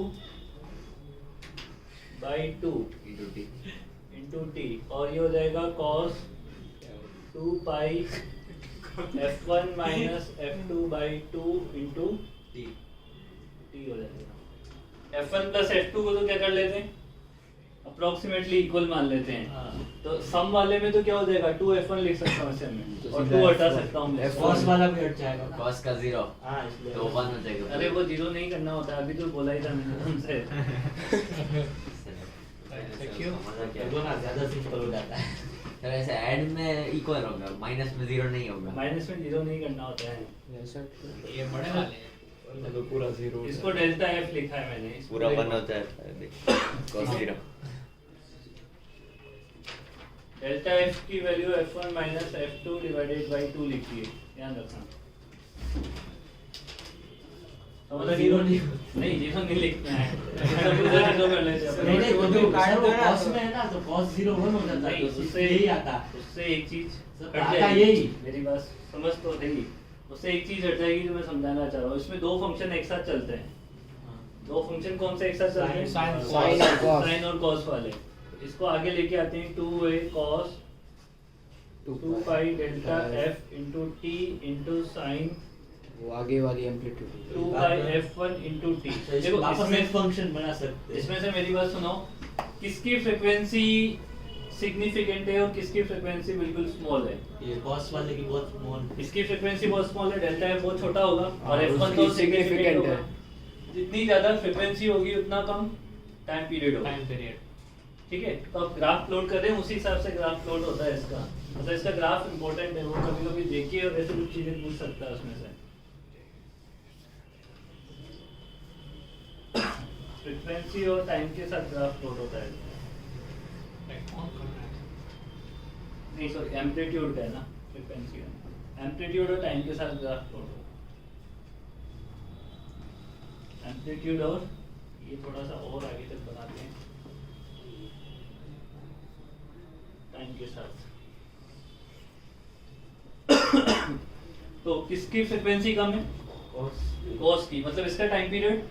by 2 into t into t और ये हो जाएगा cos 2 pi f1 minus f2 by 2 into t t हो जाएगा। f1 plus f2 को तो क्या कर लेते हैं? अप्रोक्सीमेटली इक्वल मान लेते हैं। हाँ। तो सम वाले में तो क्या हो जाएगा? 2f1 लिख सकता हूँ इससे मैं, तो और सीधा 2 हटा F1 सकता हूँ मैं। cos वाला भी हट जाएगा ना। cos का 0 हाँ इसलिए तो 1 हो जाएगा अरे वो जीरो नहीं करना होता, अभी तो बोला ही था मैंने तुमसे। क्यों मजा क्या तो ना ज्यादा सिंपल हो जाता है सर ऐसे ऐड में इक्वल होगा माइनस में 0 नहीं होगा माइनस में जीरो नहीं करना होता है। ये बड़े वाले हैं तो पूरा 0 इसको डेल्टा f लिखा है मैंने, इसको पूरा 1 देखो। होता है cos 0 डेल्टा f की value f1 minus f2 divided by 2 लिखी है, ध्यान रखना। मतलब जीरो नहीं नहीं जीरो नहीं लिखना है। मतलब उधर जीरो कर लेते हैं अपन। नहीं नहीं तो तो काट दो ना cos तो। में है ना तो cos 0 1 हो जाता है नहीं, तो उससे यही आता उससे एक चीज सर, हट आता जाएगी। यही। मेरी बात समझ तो रही, उससे एक चीज हट जाएगी जो मैं समझाना चाह रहा हूँ। इसमें 2 फंक्शन एक साथ चलते हैं। 2 फंक्शन कौन से एक साथ चलते हैं? Sin, Sin और cos। साइन और cos वाले। इसको आगे लेके आते हैं 2a cos 2 pi delta f into t into sin वो आगे वाली एम्पलीट्यूड 2 पाई f1 into t। तो इसको देखो वापस इसमें एक फंक्शन बना सकते हैं इसमें से मेरी बात सुनो, किसकी फ्रीक्वेंसी सिग्निफिकेंट है और किसकी फ्रीक्वेंसी बिल्कुल स्मॉल है? ये cos वाले की बहुत स्मॉल इसकी फ्रीक्वेंसी बहुत स्मॉल है, डेल्टा f बहुत छोटा होगा, और हाँ, f1 उसकी तो significant सिग्निफिकेंट है। होगा। जितनी ज्यादा फ्रीक्वेंसी होगी उतना कम टाइम पीरियड होगा। टाइम पीरियड ठीक है, तो अब ग्राफ प्लॉट कर रहे हैं, उसी हिसाब से ग्राफ प्लॉट होता है इसका। मतलब इसका ग्राफ इंपॉर्टेंट है, वो कभी कभी देखिए और ऐसे कुछ चीजें पूछ सकता है उसमें से। फ्रीक्वेंसी और टाइम के साथ ग्राफ प्लॉट होता है। कौन कर रहा है नहीं सॉरी, एम्पलीट्यूड का है ना, फ्रीक्वेंसी का। एम्पलीट्यूड और टाइम के साथ ग्राफ प्लॉट होता है। एम्पलीट्यूड और ये थोड़ा सा और आगे तक बनाते हैं टाइम के साथ। तो किसकी फ्रीक्वेंसी कम है? cos की, मतलब इसका टाइम पीरियड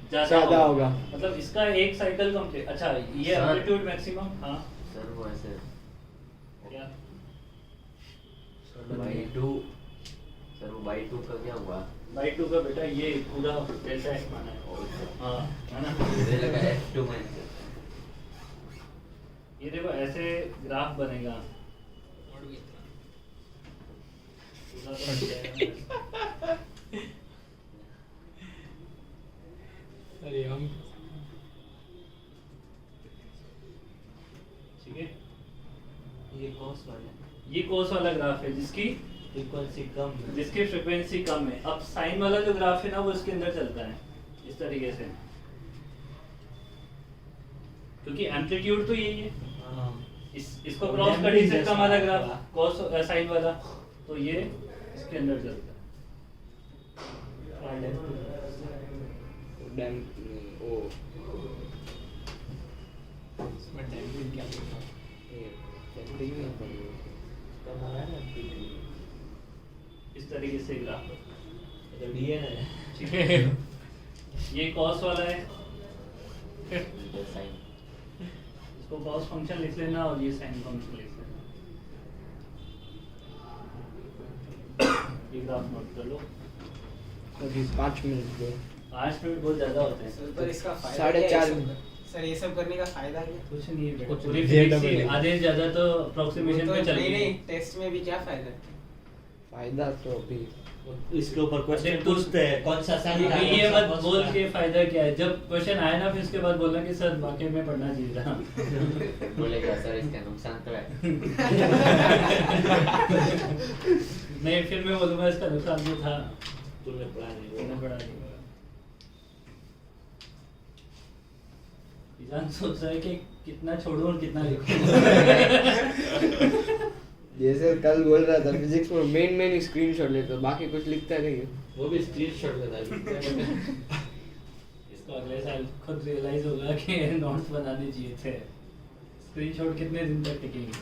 ज्यादा होगा। मतलब इसका एक साइकिल कंप्लीट। अच्छा ये सर। एम्पलीट्यूड मैक्सिमम, हाँ सर वो ऐसे क्या? by 2 सर वो by 2 का क्या हुआ बाई 2 का बेटा ये पूरा डेल्टा x माना है। हाँ है ना? मुझे लगा f2 में ये देखो ऐसे ग्राफ बनेगा पूरा तो बन जाएगा ना। अरे हम ठीक है, ये कॉस वाला ये कॉस वाला ग्राफ है जिसकी फ्रीक्वेंसी कम है। जिसकी फ्रिक्वेंसी कम है। अब साइन वाला जो ग्राफ है ना वो इसके अंदर चलता है इस तरीके से, क्योंकि एम्पलीट्यूड तो यही है। हाँ इसको और क्रॉस कर damping नहीं सकता जैसा हमारा वाला। ग्राफ कॉस साइन वाला, तो ये इसके अंदर चलता है। ओ इसमें डैम्पिंग क्या होता है? कम आ रहा है ना इस तरीके से ग्राफ, तो डीएन है। ठीक है। ये कॉस वाला है, साइन इसको कॉस फंक्शन लिख लेना और ये साइन फंक्शन लिख लेना। ये ग्राफ नोट कर लो। अभी 5 मिनट दो। 5 मिनट बहुत ज्यादा होते हैं। सर पर इसका फायदा 4.5 क्या है? मिनट। सर ये सब करने का फायदा क्या है? कुछ नहीं है बेटा, कुछ पूरी नहीं, फिजिक्स JW ही आधे से ज्यादा तो अप्रोक्सीमेशन तो पे चल नहीं रही है। नहीं टेस्ट में भी क्या फायदा है? फायदा तो अभी इसके ऊपर क्वेश्चन देख तू- पूछते हैं कौन सा साइन अभी ये मत बोल के फायदा क्या है, जब क्वेश्चन आए ना फिर उसके बाद बोलना कि सर वाकई में पढ़ना चाहिए था। बोलेगा सर इसका नुकसान तो है। नहीं, फिर मैं बोलूंगा इसका नुकसान भी था, तुमने पढ़ा नहीं मैंने पढ़ा नहीं। ईशान सोच रहा है कि कितना छोड़ूं और कितना लिखूं। जैसे कल बोल रहा था फिजिक्स में मेन स्क्रीनशॉट लेता, बाकी कुछ लिखता नहीं है। वो भी स्क्रीनशॉट बता दी। इसको अगले साल खुद रियलाइज होगा कि नोट्स बनाने चाहिए थे। स्क्रीनशॉट कितने दिन तक टिकेंगे?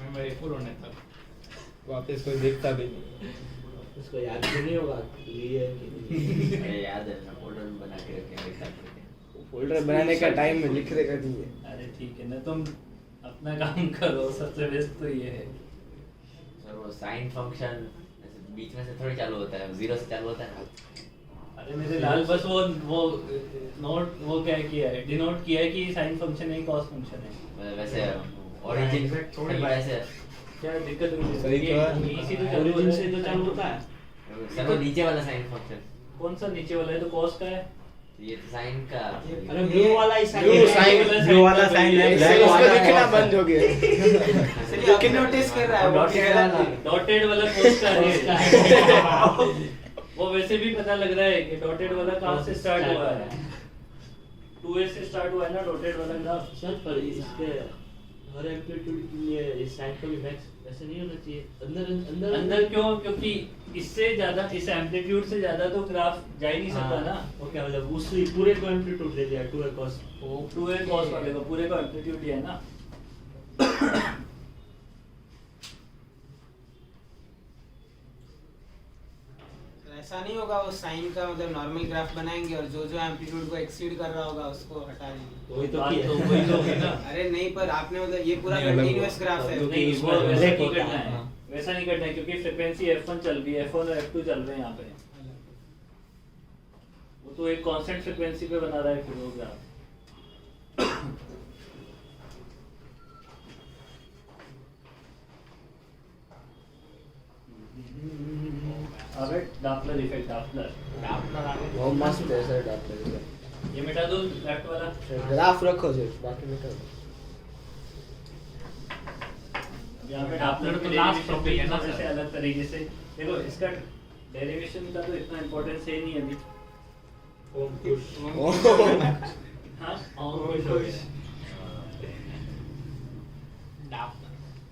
मेमोरी फुल होने तक। वापस कोई देखता भी नहीं। उसको याद भी नहीं होगा लिए कि नहीं। अरे याद है ना, फोल्डर में बना के रखे हैं साथ में। फोल्डर बनाने का टाइम में लिख देगा नहीं है। अरे ठीक है ना, तुम अपना काम करो, सबसे बेस्ट तो ये है। सर वो साइन फंक्शन बीच में से थोड़ी चालू होता है, जीरो से चालू होता है। अरे मेरे लाल बस वो नोट वो क्या किया है, डिनोट किया है कि साइन फंक्शन है कॉस फंक्शन है। वैसे ओरिजिन थोड़ी- वैसे क्या दिक्कत हुई? सही तो है। इसी तो चालू ओरिजिन होता से है। तो चालू होता है। सर वो नीचे वाला साइन फंक्शन, कौन सा नीचे वाला है? तो कॉस का है। ये तो साइन का अरे ब्लू वाला ही साइन Blue है। sign- ब्लू वाला साइन है, इससे ब्लैक उसको वाला दिखना है। बंद हो गया। सर ये अभी नोटिस कर रहा है वो Dotted गलत वाला। है। डॉटेड वाला कॉस का है। वो वैसे भी पता लग रहा है कि डॉटेड वाला कहाँ से स्टार्ट हुआ है। 2a से स्टार्ट हुआ है ना डॉटेड वाला ग्राफ। सर पर इसके हर एम्पलीट्यूड के लिए इस साइन का भी मैक्स ऐसे नहीं होना चाहिए। अंदर अंदर क्यों? क्योंकि इससे ज्यादा, इस एम्पलीट्यूड से ज्यादा तो ग्राफ जा ही नहीं सकता ना। ओके, मतलब उसी पूरे को एम्पलीट्यूड दे दिया 2a cos। वो 2a cos वाले को पूरे का एम्पलीट्यूड दिया है ना। ऐसा नहीं होगा वो साइन का मतलब नॉर्मल ग्राफ बनाएंगे और जो जो एम्पलीट्यूड को एक्सीड कर रहा होगा उसको हटा देंगे। वही तो बात किया। तो वही तो है ना। अरे नहीं पर आपने मतलब ये पूरा नहीं, अलग कंटीन्यूअस हुआ। ग्राफ है। तो नहीं, उसमें वो वैसा ब्रेक नहीं होता करना है, है। हाँ। वैसा नहीं करना है क्योंकि फ्रीक्वेंसी F1 चल रही है, F1 और F2 चल रहे हैं यहाँ पे। वो तो एक कांस्टेंट फ्रीक्वेंसी पे बना रहा है फिर वो ग्राफ। अबे डॉपलर इफेक्ट, डॉपलर वो मस्त है सर डॉक्टर। ये मिटा दो लेफ्ट वाला। ग्राफ रखो सिर्फ, बाकी में कर। यहाँ पे डॉपलर डॉपलर तो के last डेरिवेशन topic है ना थोड़े सर। से अलग तरीके से देखो, इसका डेरिवेशन का तो इतना इम्पोर्टेंस है नहीं अभी। ओम खुश। हाँ ओम खुश।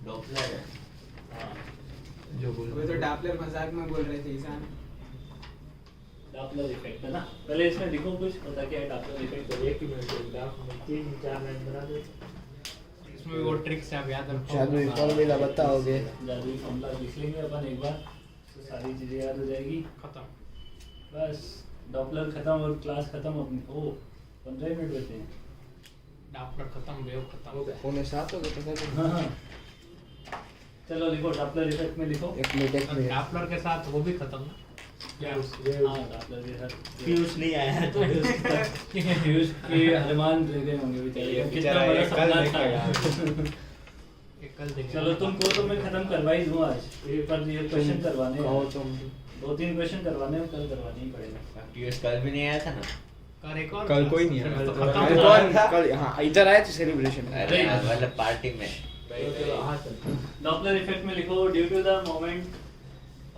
डॉपलर है। हाँ, जो बोल वो तो डॉपलर मजाक में बोल रहे थे ईशान। डॉपलर इफेक्ट है ना। पहले इसमें लिखो कुछ, पता क्या है डॉपलर इफेक्ट। तो एक ही मिनट ग्राफ में 3-4 लाइन बना दो। इसमें भी वो ट्रिक्स है, आप याद रखो। जादुई फॉर्मूला बताओगे। जादुई फॉर्मूला लिख लेंगे अपन एक बार, तो सारी चीजें याद हो जाएगी। खत्म। बस डॉपलर खत्म और क्लास खत्म अपनी। ओ 15 मिनट बचे हैं। डॉपलर खत्म, वेव खत्म। 6:45 हो गए पता नहीं। हाँ हाँ, चलो लिखो डॉपलर इफेक्ट में लिखो। एक मिनट। डॉपलर के साथ वो भी खत्म ना। हाँ डॉपलर के साथ पीयूष नहीं आया है तो पीयूष के अरमान रह गए होंगे बेचारे। ये कितना बेचारा बड़ा ये कल सपना देखेगा। ये कल देखेंगे। चलो तुमको तो मैं खत्म करवा ही दूँ आज। पर ये क्वेश्चन करवाने कहो हैं, तुम। 2-3 क्वेश्चन करवाने हैं, कल करवाने ही पड़ेगा। पीयूष कल भी नहीं आया था ना। कल एक और कल था। कोई नहीं है। तो कल खत्म कल हुआ। कल हाँ इधर आए थे सेलिब्रेशन अरे मतलब पार्टी में हाँ सर डॉपलर इफेक्ट में लिखो due to the moment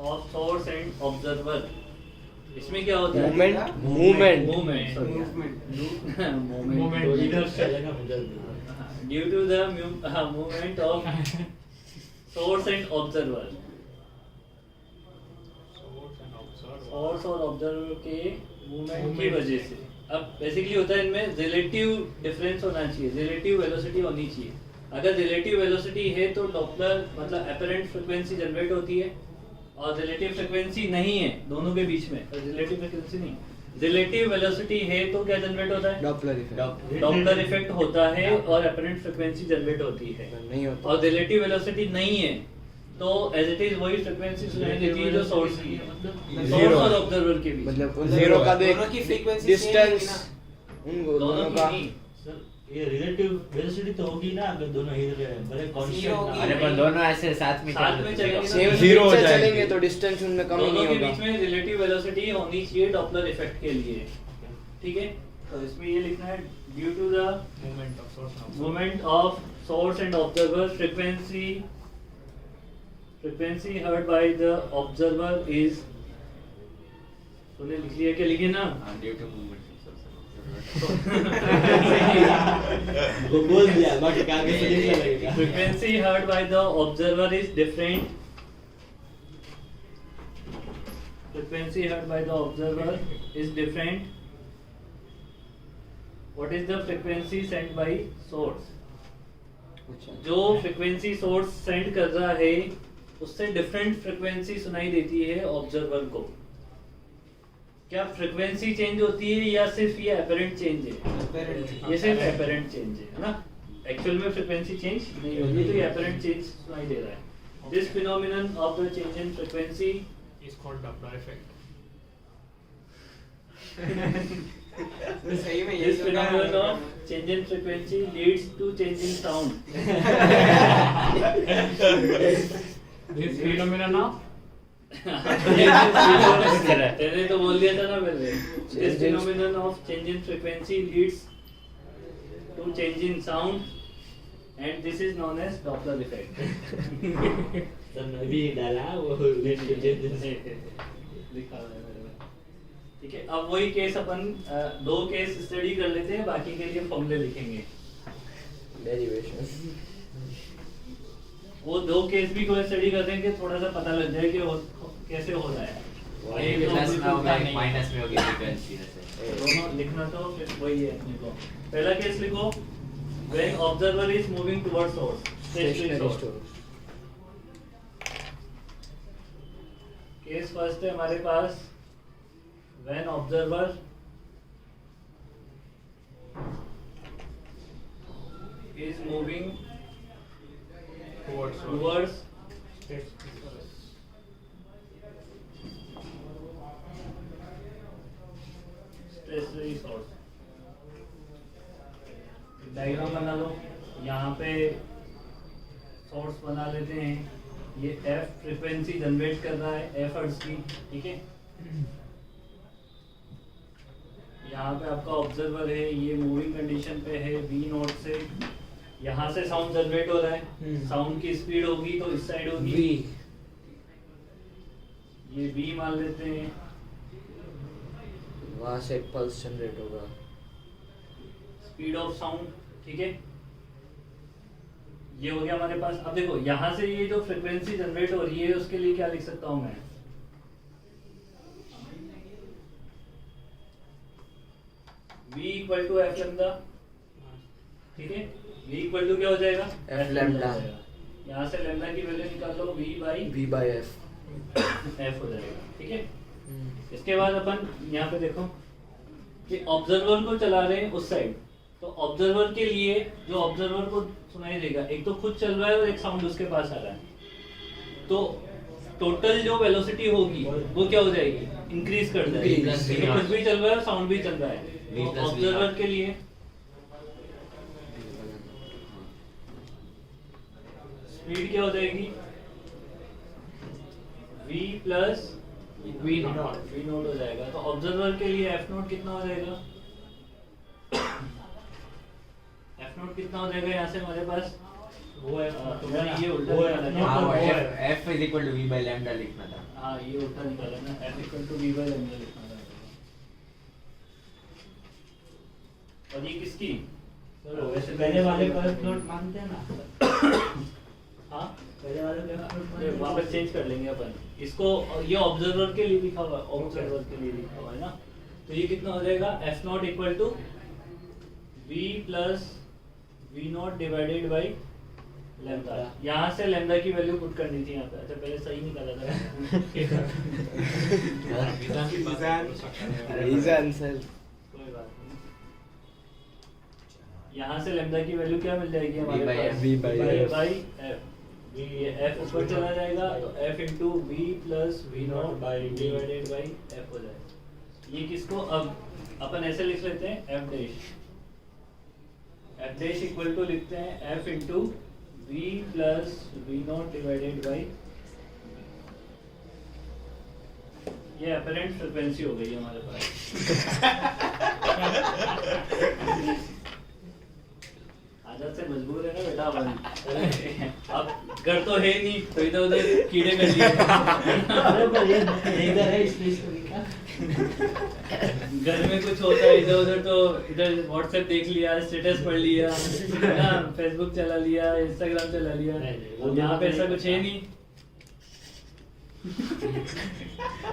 of source and observer. इसमें क्या होता है? Movement movement movement Movement. Movement तो इधर चलेगा मुझे due to the movement of source and observer. Source और ऑब्जर्वर के मूवमेंट की वजह से। अब बेसिकली होता है इनमें रिलेटिव डिफरेंस होना चाहिए, रिलेटिव वेलोसिटी होनी चाहिए। अगर रिलेटिव वेलोसिटी है तो डॉपलर मतलब एपरेंट फ्रीक्वेंसी जनरेट होती है, और रिलेटिव फ्रीक्वेंसी नहीं है दोनों के बीच में, रिलेटिव फ्रीक्वेंसी नहीं, रिलेटिव वेलोसिटी है तो क्या जनरेट होता है? डॉपलर इफेक्ट डॉपलर इफेक्ट होता है और एपरेंट फ्रीक्वेंसी जनरेट होती है। नहीं होता और रिलेटिव वेलोसिटी नहीं है तो एज इट इज वही फ्रीक्वेंसी सुनाई देती है जो सोर्स की है, सोर्स Zero। और ऑब्जर्वर के बीच। मतलब उन जीरो का देख दोनों की frequency डिस्टेंस same उन दोनों दोनों की का नहीं। सर ये रिलेटिव वेलोसिटी तो होगी ना अगर दोनों इधर बड़े Zero कांस्टेंट होगी। अरे पर दोनों ऐसे साथ में साथ में चलेंगे सेम तो जीरो Zero हो से जाएगी। चलेंगे तो डिस्टेंस उनमें कम ही दोनों नहीं के होगा बीच में रिलेटिव वेलोसिटी होनी चाहिए डॉपलर इफेक्ट के लिए। ठीक है, तो इसमें ये लिखना है due to the Movement of source and observer. movement of source and observer frequency heard by the observer is, तूने लिख लिया क्या लिखे ना? ड्यू टू मूवमेंट वो बोल दिया बाकी आगे से लिखना लगेगा Frequency heard by the observer is different. Frequency heard by the observer is different. What is the frequency sent by source? जो फ्रीक्वेंसी सोर्स सेंड कर रहा है उससे डिफरेंट फ्रीक्वेंसी सुनाई देती है ऑब्जर्वर को। क्या फ्रीक्वेंसी चेंज होती है या सिर्फ ये एपरेंट चेंज है? Apparent. ये सिर्फ एपरेंट चेंज है ना, एक्चुअल में फ्रीक्वेंसी चेंज नहीं होगी, तो ये एपरेंट चेंज सुनाई दे रहा है। This phenomenon of the change in frequency Is called Doppler effect. सही में यही दिस होगा। Phenomenon of change in frequency leads to change in sound. This phenomenon of तेरे तो बोल दिया था ना पहले। This phenomenon of change in frequency leads to change in sound and this is known as Doppler effect. Sir मैं भी डाला वो लेट लिखा हुआ है मेरे में। ठीक है, अब वही केस अपन दो केस स्टडी कर लेते हैं, बाकी के लिए फॉर्मूले लिखेंगे। डेरिवेशन वो दो केस भी कोई स्टडी कर देंगे, थोड़ा सा पता लग जाए कि कैसे हो रहा है। एक तो प्लस में बिल्कुल होगा नहीं। माइनस में होगी फ्रीक्वेंसी जैसे दोनों लिखना तो फिर वही है अपने को। पहला केस लिखो, when observer is moving towards source, stationary source। Case first है हमारे पास, when observer is moving towards source. towards stationary source। Diagram बना लो, यहाँ पे सोर्स बना लेते हैं। ये एफ फ्रीक्वेंसी जनरेट कर रहा है, एफ हर्ट्ज की, ठीक है। यहाँ पे आपका ऑब्जर्वर है, ये मूविंग कंडीशन पे है वी नोट से। यहाँ से साउंड जनरेट हो रहा है, साउंड की स्पीड होगी तो इस साइड होगी, ये वी मान लेते हैं। वहाँ से एक पल्स जनरेट होगा, स्पीड ऑफ साउंड, ठीक है। ये हो गया हमारे पास। अब देखो यहाँ से ये जो फ्रीक्वेंसी जनरेट हो रही है उसके लिए क्या लिख सकता हूँ मैं, v equal to F lambda, ठीक है। v इक्वल टू क्या हो जाएगा, F lambda। यहाँ से लैम्डा की वैल्यू निकाल लो, v by v by f। f हो जाएगा, ठीक है। इसके बाद अपन यहाँ पे देखो कि ऑब्जर्वर को चला रहे हैं उस साइड, तो ऑब्जर्वर के लिए जो ऑब्जर्वर को सुनाई देगा, एक तो खुद चल रहा है और एक साउंड उसके पास आ रहा है, तो टोटल जो वेलोसिटी होगी वो क्या हो जाएगी, इंक्रीज कर जाएगी। Increase। तो खुद भी चल रहा है और साउंड भी चल रहा है। V plus V observer naught। के लिए स्पीड क्या हो जाएगी, v plus V naught। V naught हो जाएगा। तो ऑब्जर्वर के लिए एफ नोट कितना हो जाएगा, नॉट कितना हो जाएगा यहाँ से हमारे पास? वो है यार ये उल्टा वो है निकाला not हाँ वो वो है f is equal to v by lambda लिखना था। हाँ ये उल्टा निकाला ना, f equal to v by lambda लिखना था। और ये किसकी? चलो वैसे पहले वाले को F नॉट मानते हैं ना। हाँ पहले वाले को F नॉट ये वापस चेंज कर लेंगे अपन इसको। ये ऑब्जर्वर के लिए लिखा हुआ है, ऑब्जर्वर के लिए लिखा हुआ है ना। तो ये कितना हो जाएगा? F not equal to V plus V not divided by lambda. यहाँ से लैम्डा की वैल्यू पुट करनी थी यहाँ पे। अच्छा पहले सही निकाला था। Is answer. कोई बात नहीं। यहाँ से लैम्डा की वैल्यू क्या मिल जाएगी हमारे V by पास? F. V by V F. by F। F ऊपर चला जाएगा तो F into V plus V not by divided by F हो जाएगा। ये किसको अब अपन ऐसे लिख लेते हैं F dash. F dash equal to लिखते हैं F into V plus V not divided by. ये अपरेंट फ्रीक्वेंसी हो गई हमारे पास। आदत से मजबूर है ना बेटा अपन। अब घर तो है नहीं तो इधर उधर कीड़े कर लिए। अरे पर ये इधर है इसलिए इसको लिखा। घर में कुछ होता है इधर उधर तो इधर व्हाट्सएप देख लिया, स्टेटस पढ़ लिया, ना फेसबुक चला लिया, इंस्टाग्राम चला लिया। और यहाँ पे ऐसा कुछ है नहीं।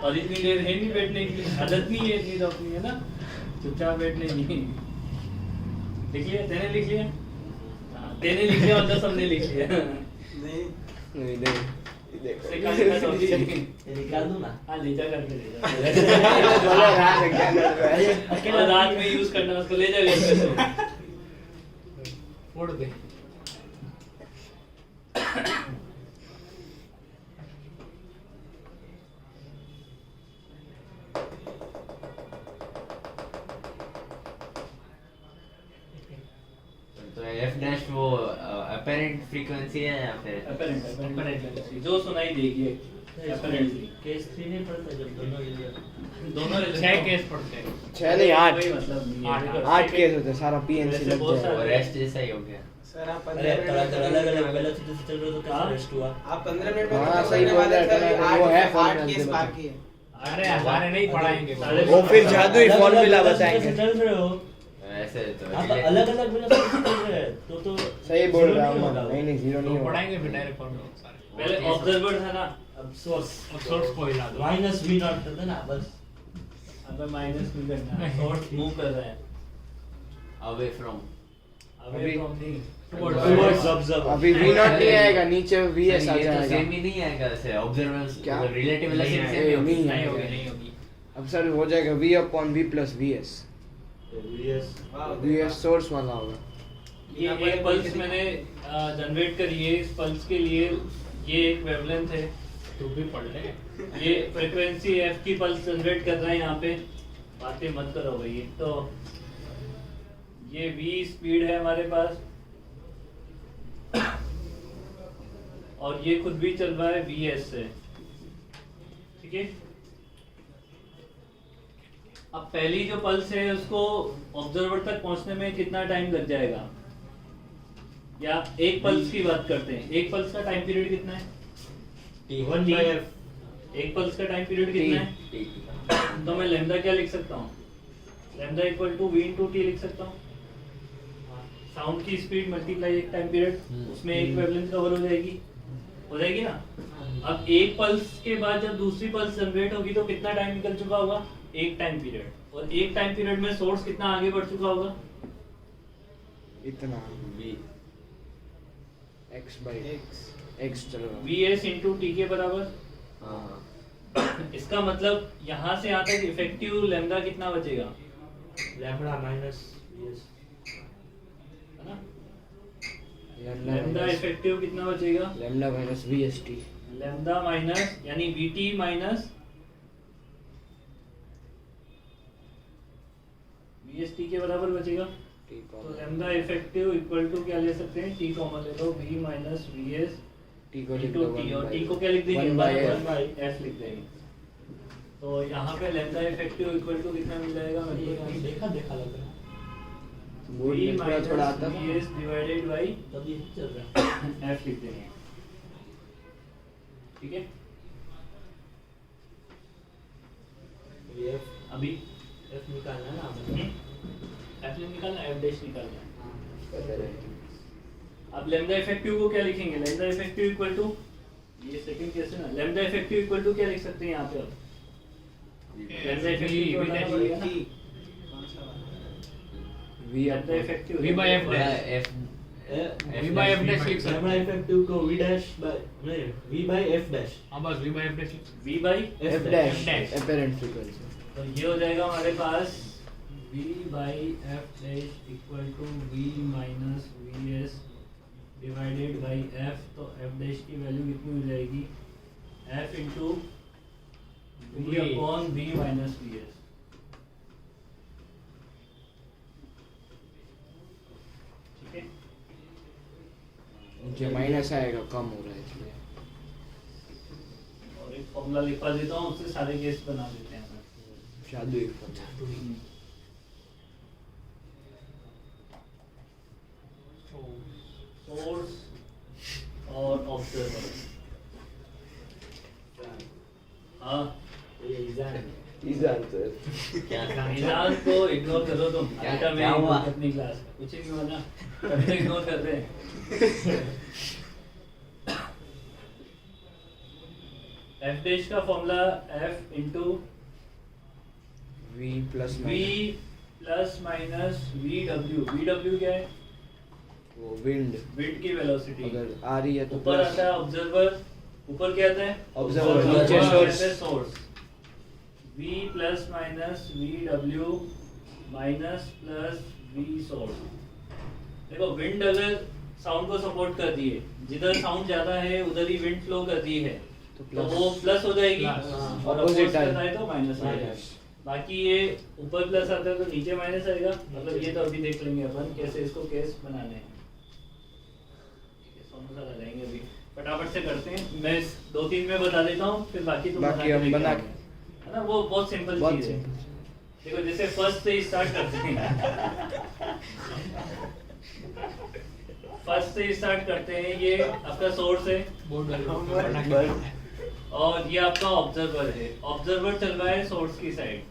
और इतनी देर है नहीं बैठने की, आदत नहीं है इतनी तो अपनी, है ना, चुपचाप बैठने की। लिख लिया? तेने लिख लिया? हाँ, तेने लिख लिया मतलब सबने लिख लिया। नहीं नहीं देखो सिखा सिखा तो होगी। ये निकाल दूं ना। हाँ ले जा करके ले जा। बोला रात में क्या कर रहा है? अकेला रात में यूज करना उसको, ले जा घर पे। फोड़ दे। तो f dash वो apparent frequency है या फिर Apparent जो सुनाई देगी apparently। केस 3 नहीं पड़ता जब दोनों ले लिया। दोनों 6 केस पड़ते हैं। 6 नहीं 8 कोई मतलब नहीं है। 8 केस होते हैं, सारा पीएनसी वैसे लग बहुत जाएगा। और rest जैसा ही हो गया। सर आप अरे 15 थोड़ा मिनट थोड़ा अलग अलग वेलोसिटी से चल रहे हो तो कैसे हाँ? रेस्ट हुआ? आप 15 मिनट में हाँ, खत्म सही करने बोल वाले रहा है, थे, वो अभी है 8 formula केस के बाकी है। अरे हमारे नहीं पढ़ाएंगे वो। साढ़े वो फिर बारह। जादुई अलग-अलग फॉर्मूला velocity बताएंगे। से चल रहे हो। ऐसे तो आप relate- अलग अलग वेलोसिटी से चल रहे हैं तो सही बोल zero रहा नहीं हूँ होगा। मैं। नहीं जीरो नहीं तो होगा। पढ़ाएंगे फिर डायरेक्ट फॉर्मूला सारे। पहले ऑब्जर्वर था ना, अब सोर्स अब सोर्स को हिला दो। माइनस वी नॉट कर देना बस। अब माइनस नहीं करना, शॉर्ट मूव कर रहा है। away from अबे अभी- तो नहीं टुवर्ड्स ऑब्जर्वर। अभी वी नॉट नहीं आएगा, नीचे वीएस आ ये तो जाएगा। सेम ही नहीं आएगा ऐसे ऑब्जर्वेंस क्या? रिलेटिव नहीं वेलोसिटी आएगा। सेम ही होगी। नहीं नहीं आएगा। होगी नहीं होगी। अब सर हो जाएगा v upon v plus vs। Yes vs source वाला होगा। ये एक पल्स मैंने जनरेट करी है। इस पल्स के लिए ये एक वेवलेंथ है, तू भी पढ़ ले। ये फ्रीक्वेंसी f की पल्स जनरेट कर रहा है। यहाँ पे बातें मत करो भाई। एक तो ये v स्पीड है हमारे पास और ये खुद भी चल रहा है vs से, ठीक है। अब पहली जो पल्स है उसको ऑब्जर्वर तक पहुंचने में कितना टाइम लग जाएगा? या एक पल्स की बात करते हैं। एक पल्स का टाइम पीरियड कितना है? One by F. एक पल्स का टाइम पीरियड कितना है? तो मैं लैम्डा क्या लिख सकता हूँ? Lambda equal to v into T लिख सकता हूँ। साउंड की स्पीड मल्टीप्लाई एक टाइम पीरियड, उसमें एक वेवलेंथ कवर हो जाएगी ना। अब एक पल्स के बाद जब दूसरी पल्स जनरेट होगी तो कितना टाइम निकल चुका होगा? एक टाइम पीरियड। और एक टाइम पीरियड में सोर्स कितना आगे बढ़ चुका होगा? इतना v x बाई x चल रहा है। vs इंटू टी के बराबर। हां इसका मतलब यहाँ से यहाँ तक इफेक्टिव लैम्डा कितना बचेगा? लैम्डा माइनस यस है ना? लैम्डा इफेक्टिव कितना बचेगा? Lambda minus vst। Lambda minus यानी vt माइनस vst के बराबर बचेगा। तो लैम्डा इफेक्टिव इक्वल टू क्या ले सकते हैं? t कॉमन ले लो, v माइनस vs t को लिख इंटू दो टी। और 1 टी को क्या लिख देंगे? 1 by f। 1 by f लिख देंगे। तो यहाँ पे लैम्डा इफेक्टिव इक्वल टू कितना मिल जाएगा? देखा लग रहा है। बोर्ड v में थोड़ा आता था vs डिवाइडेड बाय तभी चल रहा है। f लिख देंगे, ठीक है। ये F अभी F निकालना है ना हमें। f निकालना, f डैश निकालना है। पता नहीं अब लैम्डा इफेक्टिव को क्या लिखेंगे? लैम्डा इफेक्टिव इक्वल टू, ये सेकंड केस है ना, लैम्डा इफेक्टिव इक्वल टू क्या लिख सकते हैं यहाँ पे? अब लैम्डा इफेक्टिव को बनाना पड़ेगा ना। कौन सा वाला? V lambda effective V by f dash F V by f dash लिख सकते लैम्डा हैं। इफेक्टिव को V डैश बाय नहीं V by F डैश हाँ बस V by f dash लिख सकते v बाई, F dash dash. apparent frequency तो ये हो जाएगा हमारे पास v बाई f dash equal to v minus vs divided by f। तो f डैश की वैल्यू कितनी हो जाएगी? f into v V. Upon v minus vs। ठीक है, नीचे माइनस आएगा, कम हो रहा है इसलिए। और एक फॉर्मूला लिखवा देता हूँ, उससे सारे केस बना देते हैं अपन। जादू एक formula। सोर्स और ऑब्जर्वर। हाँ, ये एग्जाम Easy answer। क्या मिलान को इग्नोर करो तुम। क्या- बेटा मैं क्या हुआ? अपनी क्लास में कुछ ही नहीं हुआ ना, तभी तो इग्नोर कर रहे हैं। f डैश का formula f into V plus v plus minus vw क्या है? वो wind विंड की वेलोसिटी। अगर आ रही है तो ऊपर plus आता है ऑब्जर्वर, ऊपर क्या आता है? Observer, ऊपर नीचे आता source। है source. v plus minus vw minus plus v source. देखो विंड अगर साउंड को सपोर्ट करती है, जिधर साउंड ज्यादा है उधर ही विंड फ्लो करती है, तो तो plus वो प्लस हो जाएगी, Plus। और Opposite अपोजिट आएगा। करता है तो माइनस आएगा। Minus। बाकी ये ऊपर प्लस आता है तो नीचे माइनस आएगा। मतलब ये तो अभी देख लेंगे अपन कैसे इसको केस बनाने हैं। ठीक है, सोनू सर आ जाएंगे अभी, फटाफट से करते हैं। मैं 2-3 में बता देता हूँ, फिर बाकी तुम बाकी हम लेके बना आओगे। है ना, वो बहुत सिंपल बहुत चीज है। simple। देखो जैसे फर्स्ट से स्टार्ट करते हैं, फर्स्ट से स्टार्ट करते हैं। ये आपका सोर्स है बोर्ड और ये आपका ऑब्जर्वर है। ऑब्जर्वर चल रहा है सोर्स की साइड।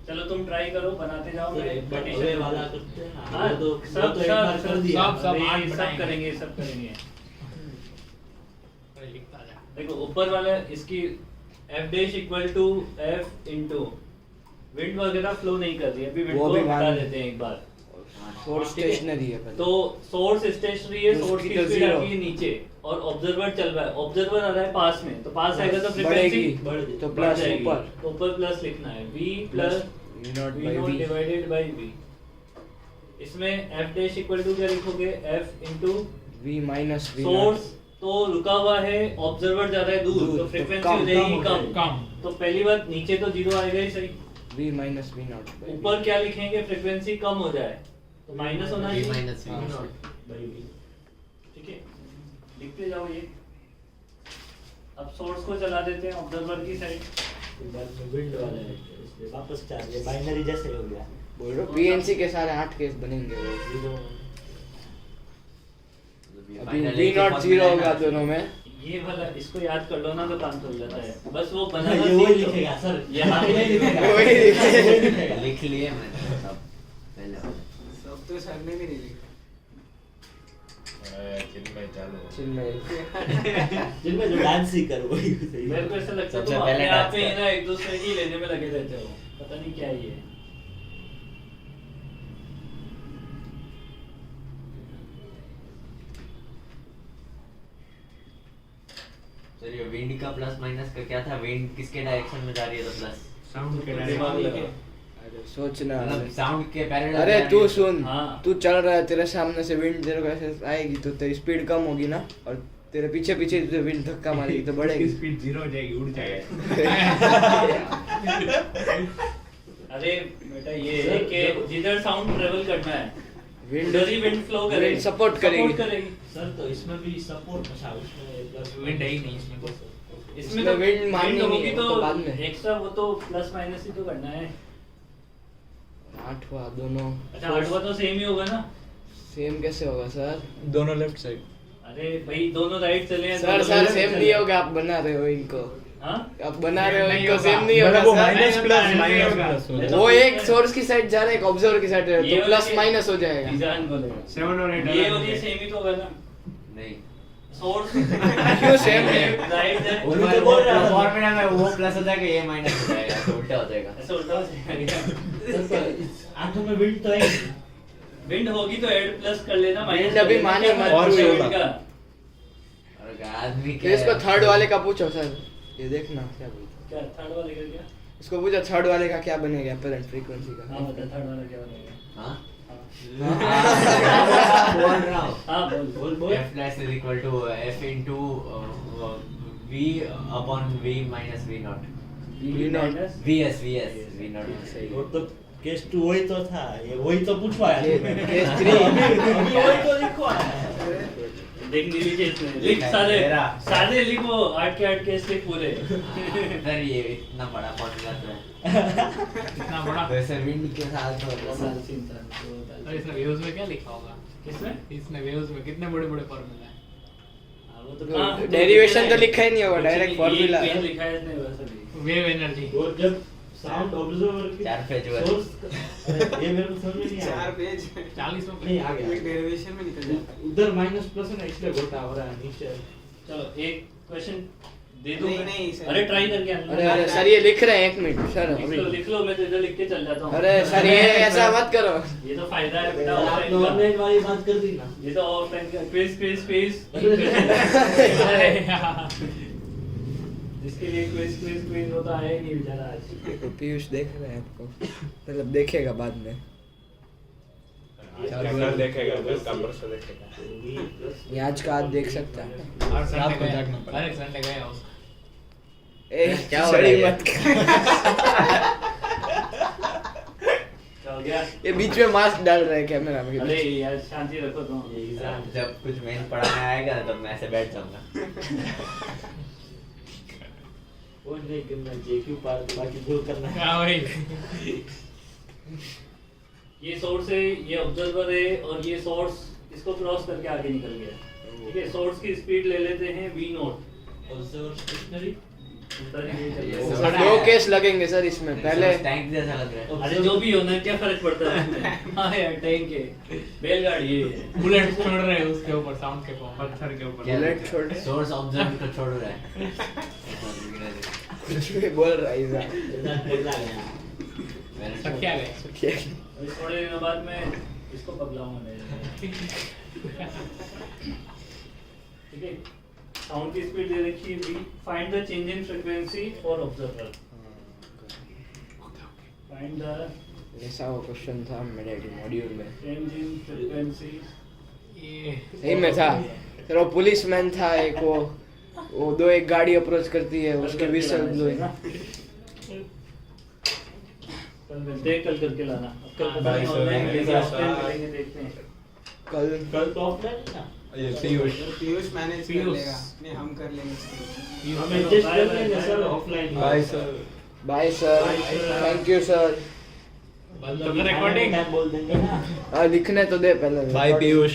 चलो तुम ट्राई करो, बनाते जाओ। मैं एक बार petition अवे दूंगा। वाला करते हैं ना, हाँ, वो तो सब एक बार सब कर दिया। सब अरे, आठ सब बनाएंगे। करेंगे, सब करेंगे। लिखता जा। देखो ऊपर वाला इसकी f dash equal to f into wind वगैरह फ्लो नहीं कर रही है अभी। विंड वो को भी हटा मान- देते हैं एक बार। सोर्स ठीक है। स्टेशनरी है पहले। तो सोर्स स्टेशनरी है, उसकी सोर्स की तो स्पीड zero। आती है नीचे और ऑब्जर्वर चल रहा है। ऑब्जर्वर आ रहा है पास में, तो पास आएगा तो बढ़ेगी फ्रीक्वेंसी बढ़ तो बढ़ प्लस जाएगी। ऊपर तो ऊपर प्लस लिखना है, v plus V not v by not V। Divided by v। इसमें f डैश इक्वल टू क्या लिखोगे? f into V minus V source तो रुका हुआ है, ऑब्जर्वर जा रहा है दूर, दूर, तो तो फ्रीक्वेंसी कम- हो जाएगी कम हो कम। जाएगी। कम तो पहली बात नीचे तो जीरो आएगा ही सही। V minus V not by ऊपर क्या लिखेंगे? फ्रीक्वेंसी कम हो जाए तो माइनस होना V चाहिए। minus V हाँ, नॉट। by V। ठीक है, लिखते जाओ ये। अब सोर्स को चला देते हैं ऑब्जर्वर की साइड। एक बार में विंड वाला है, इसलिए वापस चार्ज ये बाइनरी जैसे हो गया। बोल रहा हूँ PNC के सारे 8 केस बनेंगे वो। जीरो अभी V नॉट 0 होगा दोनों में। ये वाला इसको याद कर लो ना तो काम चल जाता है। बस वो ये बनाना वही सीख लो। लिखेगा सर, यहाँ ये लिखेगा वही लिखेगा। वही लिखेगा। लिख लिए मैंने सब पहले वाला। सब तो सर ने भी नहीं लिखा। चिन्मय जिनमें जो डांस ही कर वही सही मेरे को ऐसा लगता है सबसे तुम पहले अपने आप डांस में कर। ना एक दूसरे की लेने में लगे रहते हो, पता नहीं क्या ये है। सर ये विंड का प्लस माइनस का क्या था? विंड किसके डायरेक्शन में जा रही है तो प्लस? साउंड के दिमाग डायरेक्शन लगा। अरे सोचना। मतलब साउंड के पैरेलल अरे तू सुन, हाँ। तू चल रहा है, तेरे सामने से विंड तेरे को ऐसे आएगी तो तेरी स्पीड कम होगी ना, और तेरे पीछे पीछे तुझे विंड धक्का मारेगी तो बढ़ेगी। स्पीड 0 हो जाएगी, उड़ जाएगा। अरे बेटा ये है कि जिधर साउंड ट्रेवल करना है विंड उधर ही विंड फ्लो करेगी, विंड सपोर्ट करेगी। सर तो इसमें भी सपोर्ट अच्छा उसमें प्लस विंड है ही नहीं इसमें तो। इसमें इसमें तो wind माननी wind नहीं होगी है, तो वो तो बाद में। एक्स्ट्रा वो तो प्लस माइनस ही तो करना है। आठवां दोनों अच्छा 8वां तो सेम ही होगा ना? सेम कैसे होगा सर? दोनों लेफ्ट साइड। अरे भाई दोनों राइट चले हैं, सर दोनों सर left सेम चले नहीं हैं। होगा, आप बना रहे हो इनको, हाँ? आप बना रहे हो नहीं इनको, होगा। सेम नहीं होगा मतलब वो सर। माइनस प्लस नहीं माइनस होगा। प्लस मैं तो वो बोल एक रहा सोर्स की साइड जा रहा है, एक ऑब्जर्वर की साइड जा रहा है, ये तो प्लस वाली- माइनस हो जाएगा। डिजाइन बोलेगा 7 और 8 ये वाली सेम ही तो होगा ना? नहीं सोर्स क्यों सेम है? राइट है, वो तो बोल रहा था। फॉर्मूला में वो प्लस हो जाएगा, ये माइनस हो जाएगा, तो उल्टा हो जाएगा। ऐसा उल्टा हो जाएगा। सर, पर इस आठों में विंड तो है ही। विंड होगी तो ऐड प्लस कर लेना, माइनस Wind अभी माने मत और छूइए। सोलह। का। और आदमी तो इसको थर्ड वाले का पूछो सर, ये देखना क्या बोलते क्या थर्ड वाले का क्या? हैं। इसको पूछो थर्ड वाले का क्या बनेगा अपरेंट फ्रीक्वेंसी का। हाँ बता थर्ड वाला क्या बनेगा? हाँ हाँ। बोल रहा हूँ। हाँ बोल बोल। F plus is equal to F into V upon V minus V naught. V naught। VS V naught. वो तो केस 2 वही तो था, ये वही तो पूछवाया ये तुमने। केस 3 अभी वही तो लिखवाया है। देख नीचे इसमें लिख सारे मेरा। सारे लिखो 8 के 8 केस लिख पूरे। सर ये इतना बड़ा फॉर्मूला तो है। इतना बड़ा। वैसे विंड के साथ तो और इसने वेव्स में क्या लिखा होगा? किसमें? इसने वेव्स में कितने बड़े-बड़े फार्मूला है? हाँ, वो तो हाँ, डेरिवेशन तो लिखा ही नहीं होगा, कुछ डायरेक्ट नहीं, फॉर्मूला ये लिखा है इसने वैसे भी। Wave energy. वो जब साउंड ऑब्जर्वर की 4 पेज हुआ। सोर्स, अरे ये मेरे को समझ में नहीं आया। 4 पेज 40 में नहीं आ एक गया। डेरिवेशन में निकल जाता है। उधर माइनस प्लस है ना, इसलिए घोटा हो रहा है नीचे। चलो एक क्वेश्चन दे दो। नहीं, नहीं, सर। अरे ट्राई करके आना। अरे अरे सर ये लिख रहे हैं, एक मिनट सर अभी। लिख लो मैं तो इधर लिख के चल जाता हूँ। अरे सर ये ऐसा मत करो। ये तो फायदा है बेटा आपने ऑफलाइन का। ऑनलाइन वाली बात कर दी ना। ये तो ऑफलाइन का क्विज क्विज क्विज। अरे जिसके लिए क्विज क्विज क्विज होता है ही नहीं बेचारा आज। देखो पीयूष देख रहे हैं आपको, मतलब देखेगा बाद में। कल देखेगा, कल परसों देखेगा। ये आज का आज देख सकता है। हर रात संडे को जागना गया, पड़ेगा। हर एक संडे गया उसका। ए क्या हो सड़ी रहा है? मत कर। क्या हो गया? ये बीच में मास्क डाल रहे हैं कैमरा में। अरे यार शांति रखो तुम। जब कुछ मेन पढ़ाने आएगा तब मैं ऐसे बैठ जाऊंगा। वो नहीं करना चाहिए, क्यों बाकी भूल करना है। हाँ भाई। ये सोर्स है, ये ऑब्जर्वर है और ये सोर्स इसको क्रॉस करके आगे निकल गया। ठीक है, सोर्स की स्पीड ले लेते हैं v नॉट। Observer stationary. दो केस लगेंगे सर इसमें, पहले टैंक जैसा लग रहा है। अरे जो भी होना क्या फर्क पड़ता है। हाँ यार टैंक है, बैलगाड़ी है। बुलेट छोड़ रहे हैं उसके ऊपर, साउंड के ऊपर, पत्थर के ऊपर। बुलेट छोड़ रहे हैं। सोर्स ऑब्जर्व को छोड़ रहा है। कुछ भी बोल रहा है इधर। सब क्या गए? अभी थोड़े दिनों बाद में इसको पगलाऊंगा मैं। ठीक है, साउंड की स्पीड दे रखी है, find the change in frequency for observer. Find the ऐसा वो क्वेश्चन था मेरे मॉड्यूल में, चेंज इन फ्रीक्वेंसी। ये यही में था फिर वो पुलिसमैन था एक, वो दो एक गाड़ी अप्रोच करती है, उसके विसल ब्लोइंग। कल मिलते हैं, कल करके लाना। अब कल पता बाय नहीं सर, ऑनलाइन मिलेंगे बाय ऑफलाइन सर। मिलेंगे, देखते हैं। कल तो ऑफलाइन है ना। ये पीयूष। पीयूष मैनेज कर पीयूष। लेगा। नहीं हम कर लेंगे इसको। हम एडजस्ट कर लेंगे sir offline. Bye sir. Bye sir, thank you sir. बंद तो रिकॉर्डिंग बोल देंगे ना। लिखने तो दे पहले। बाय पीयूष।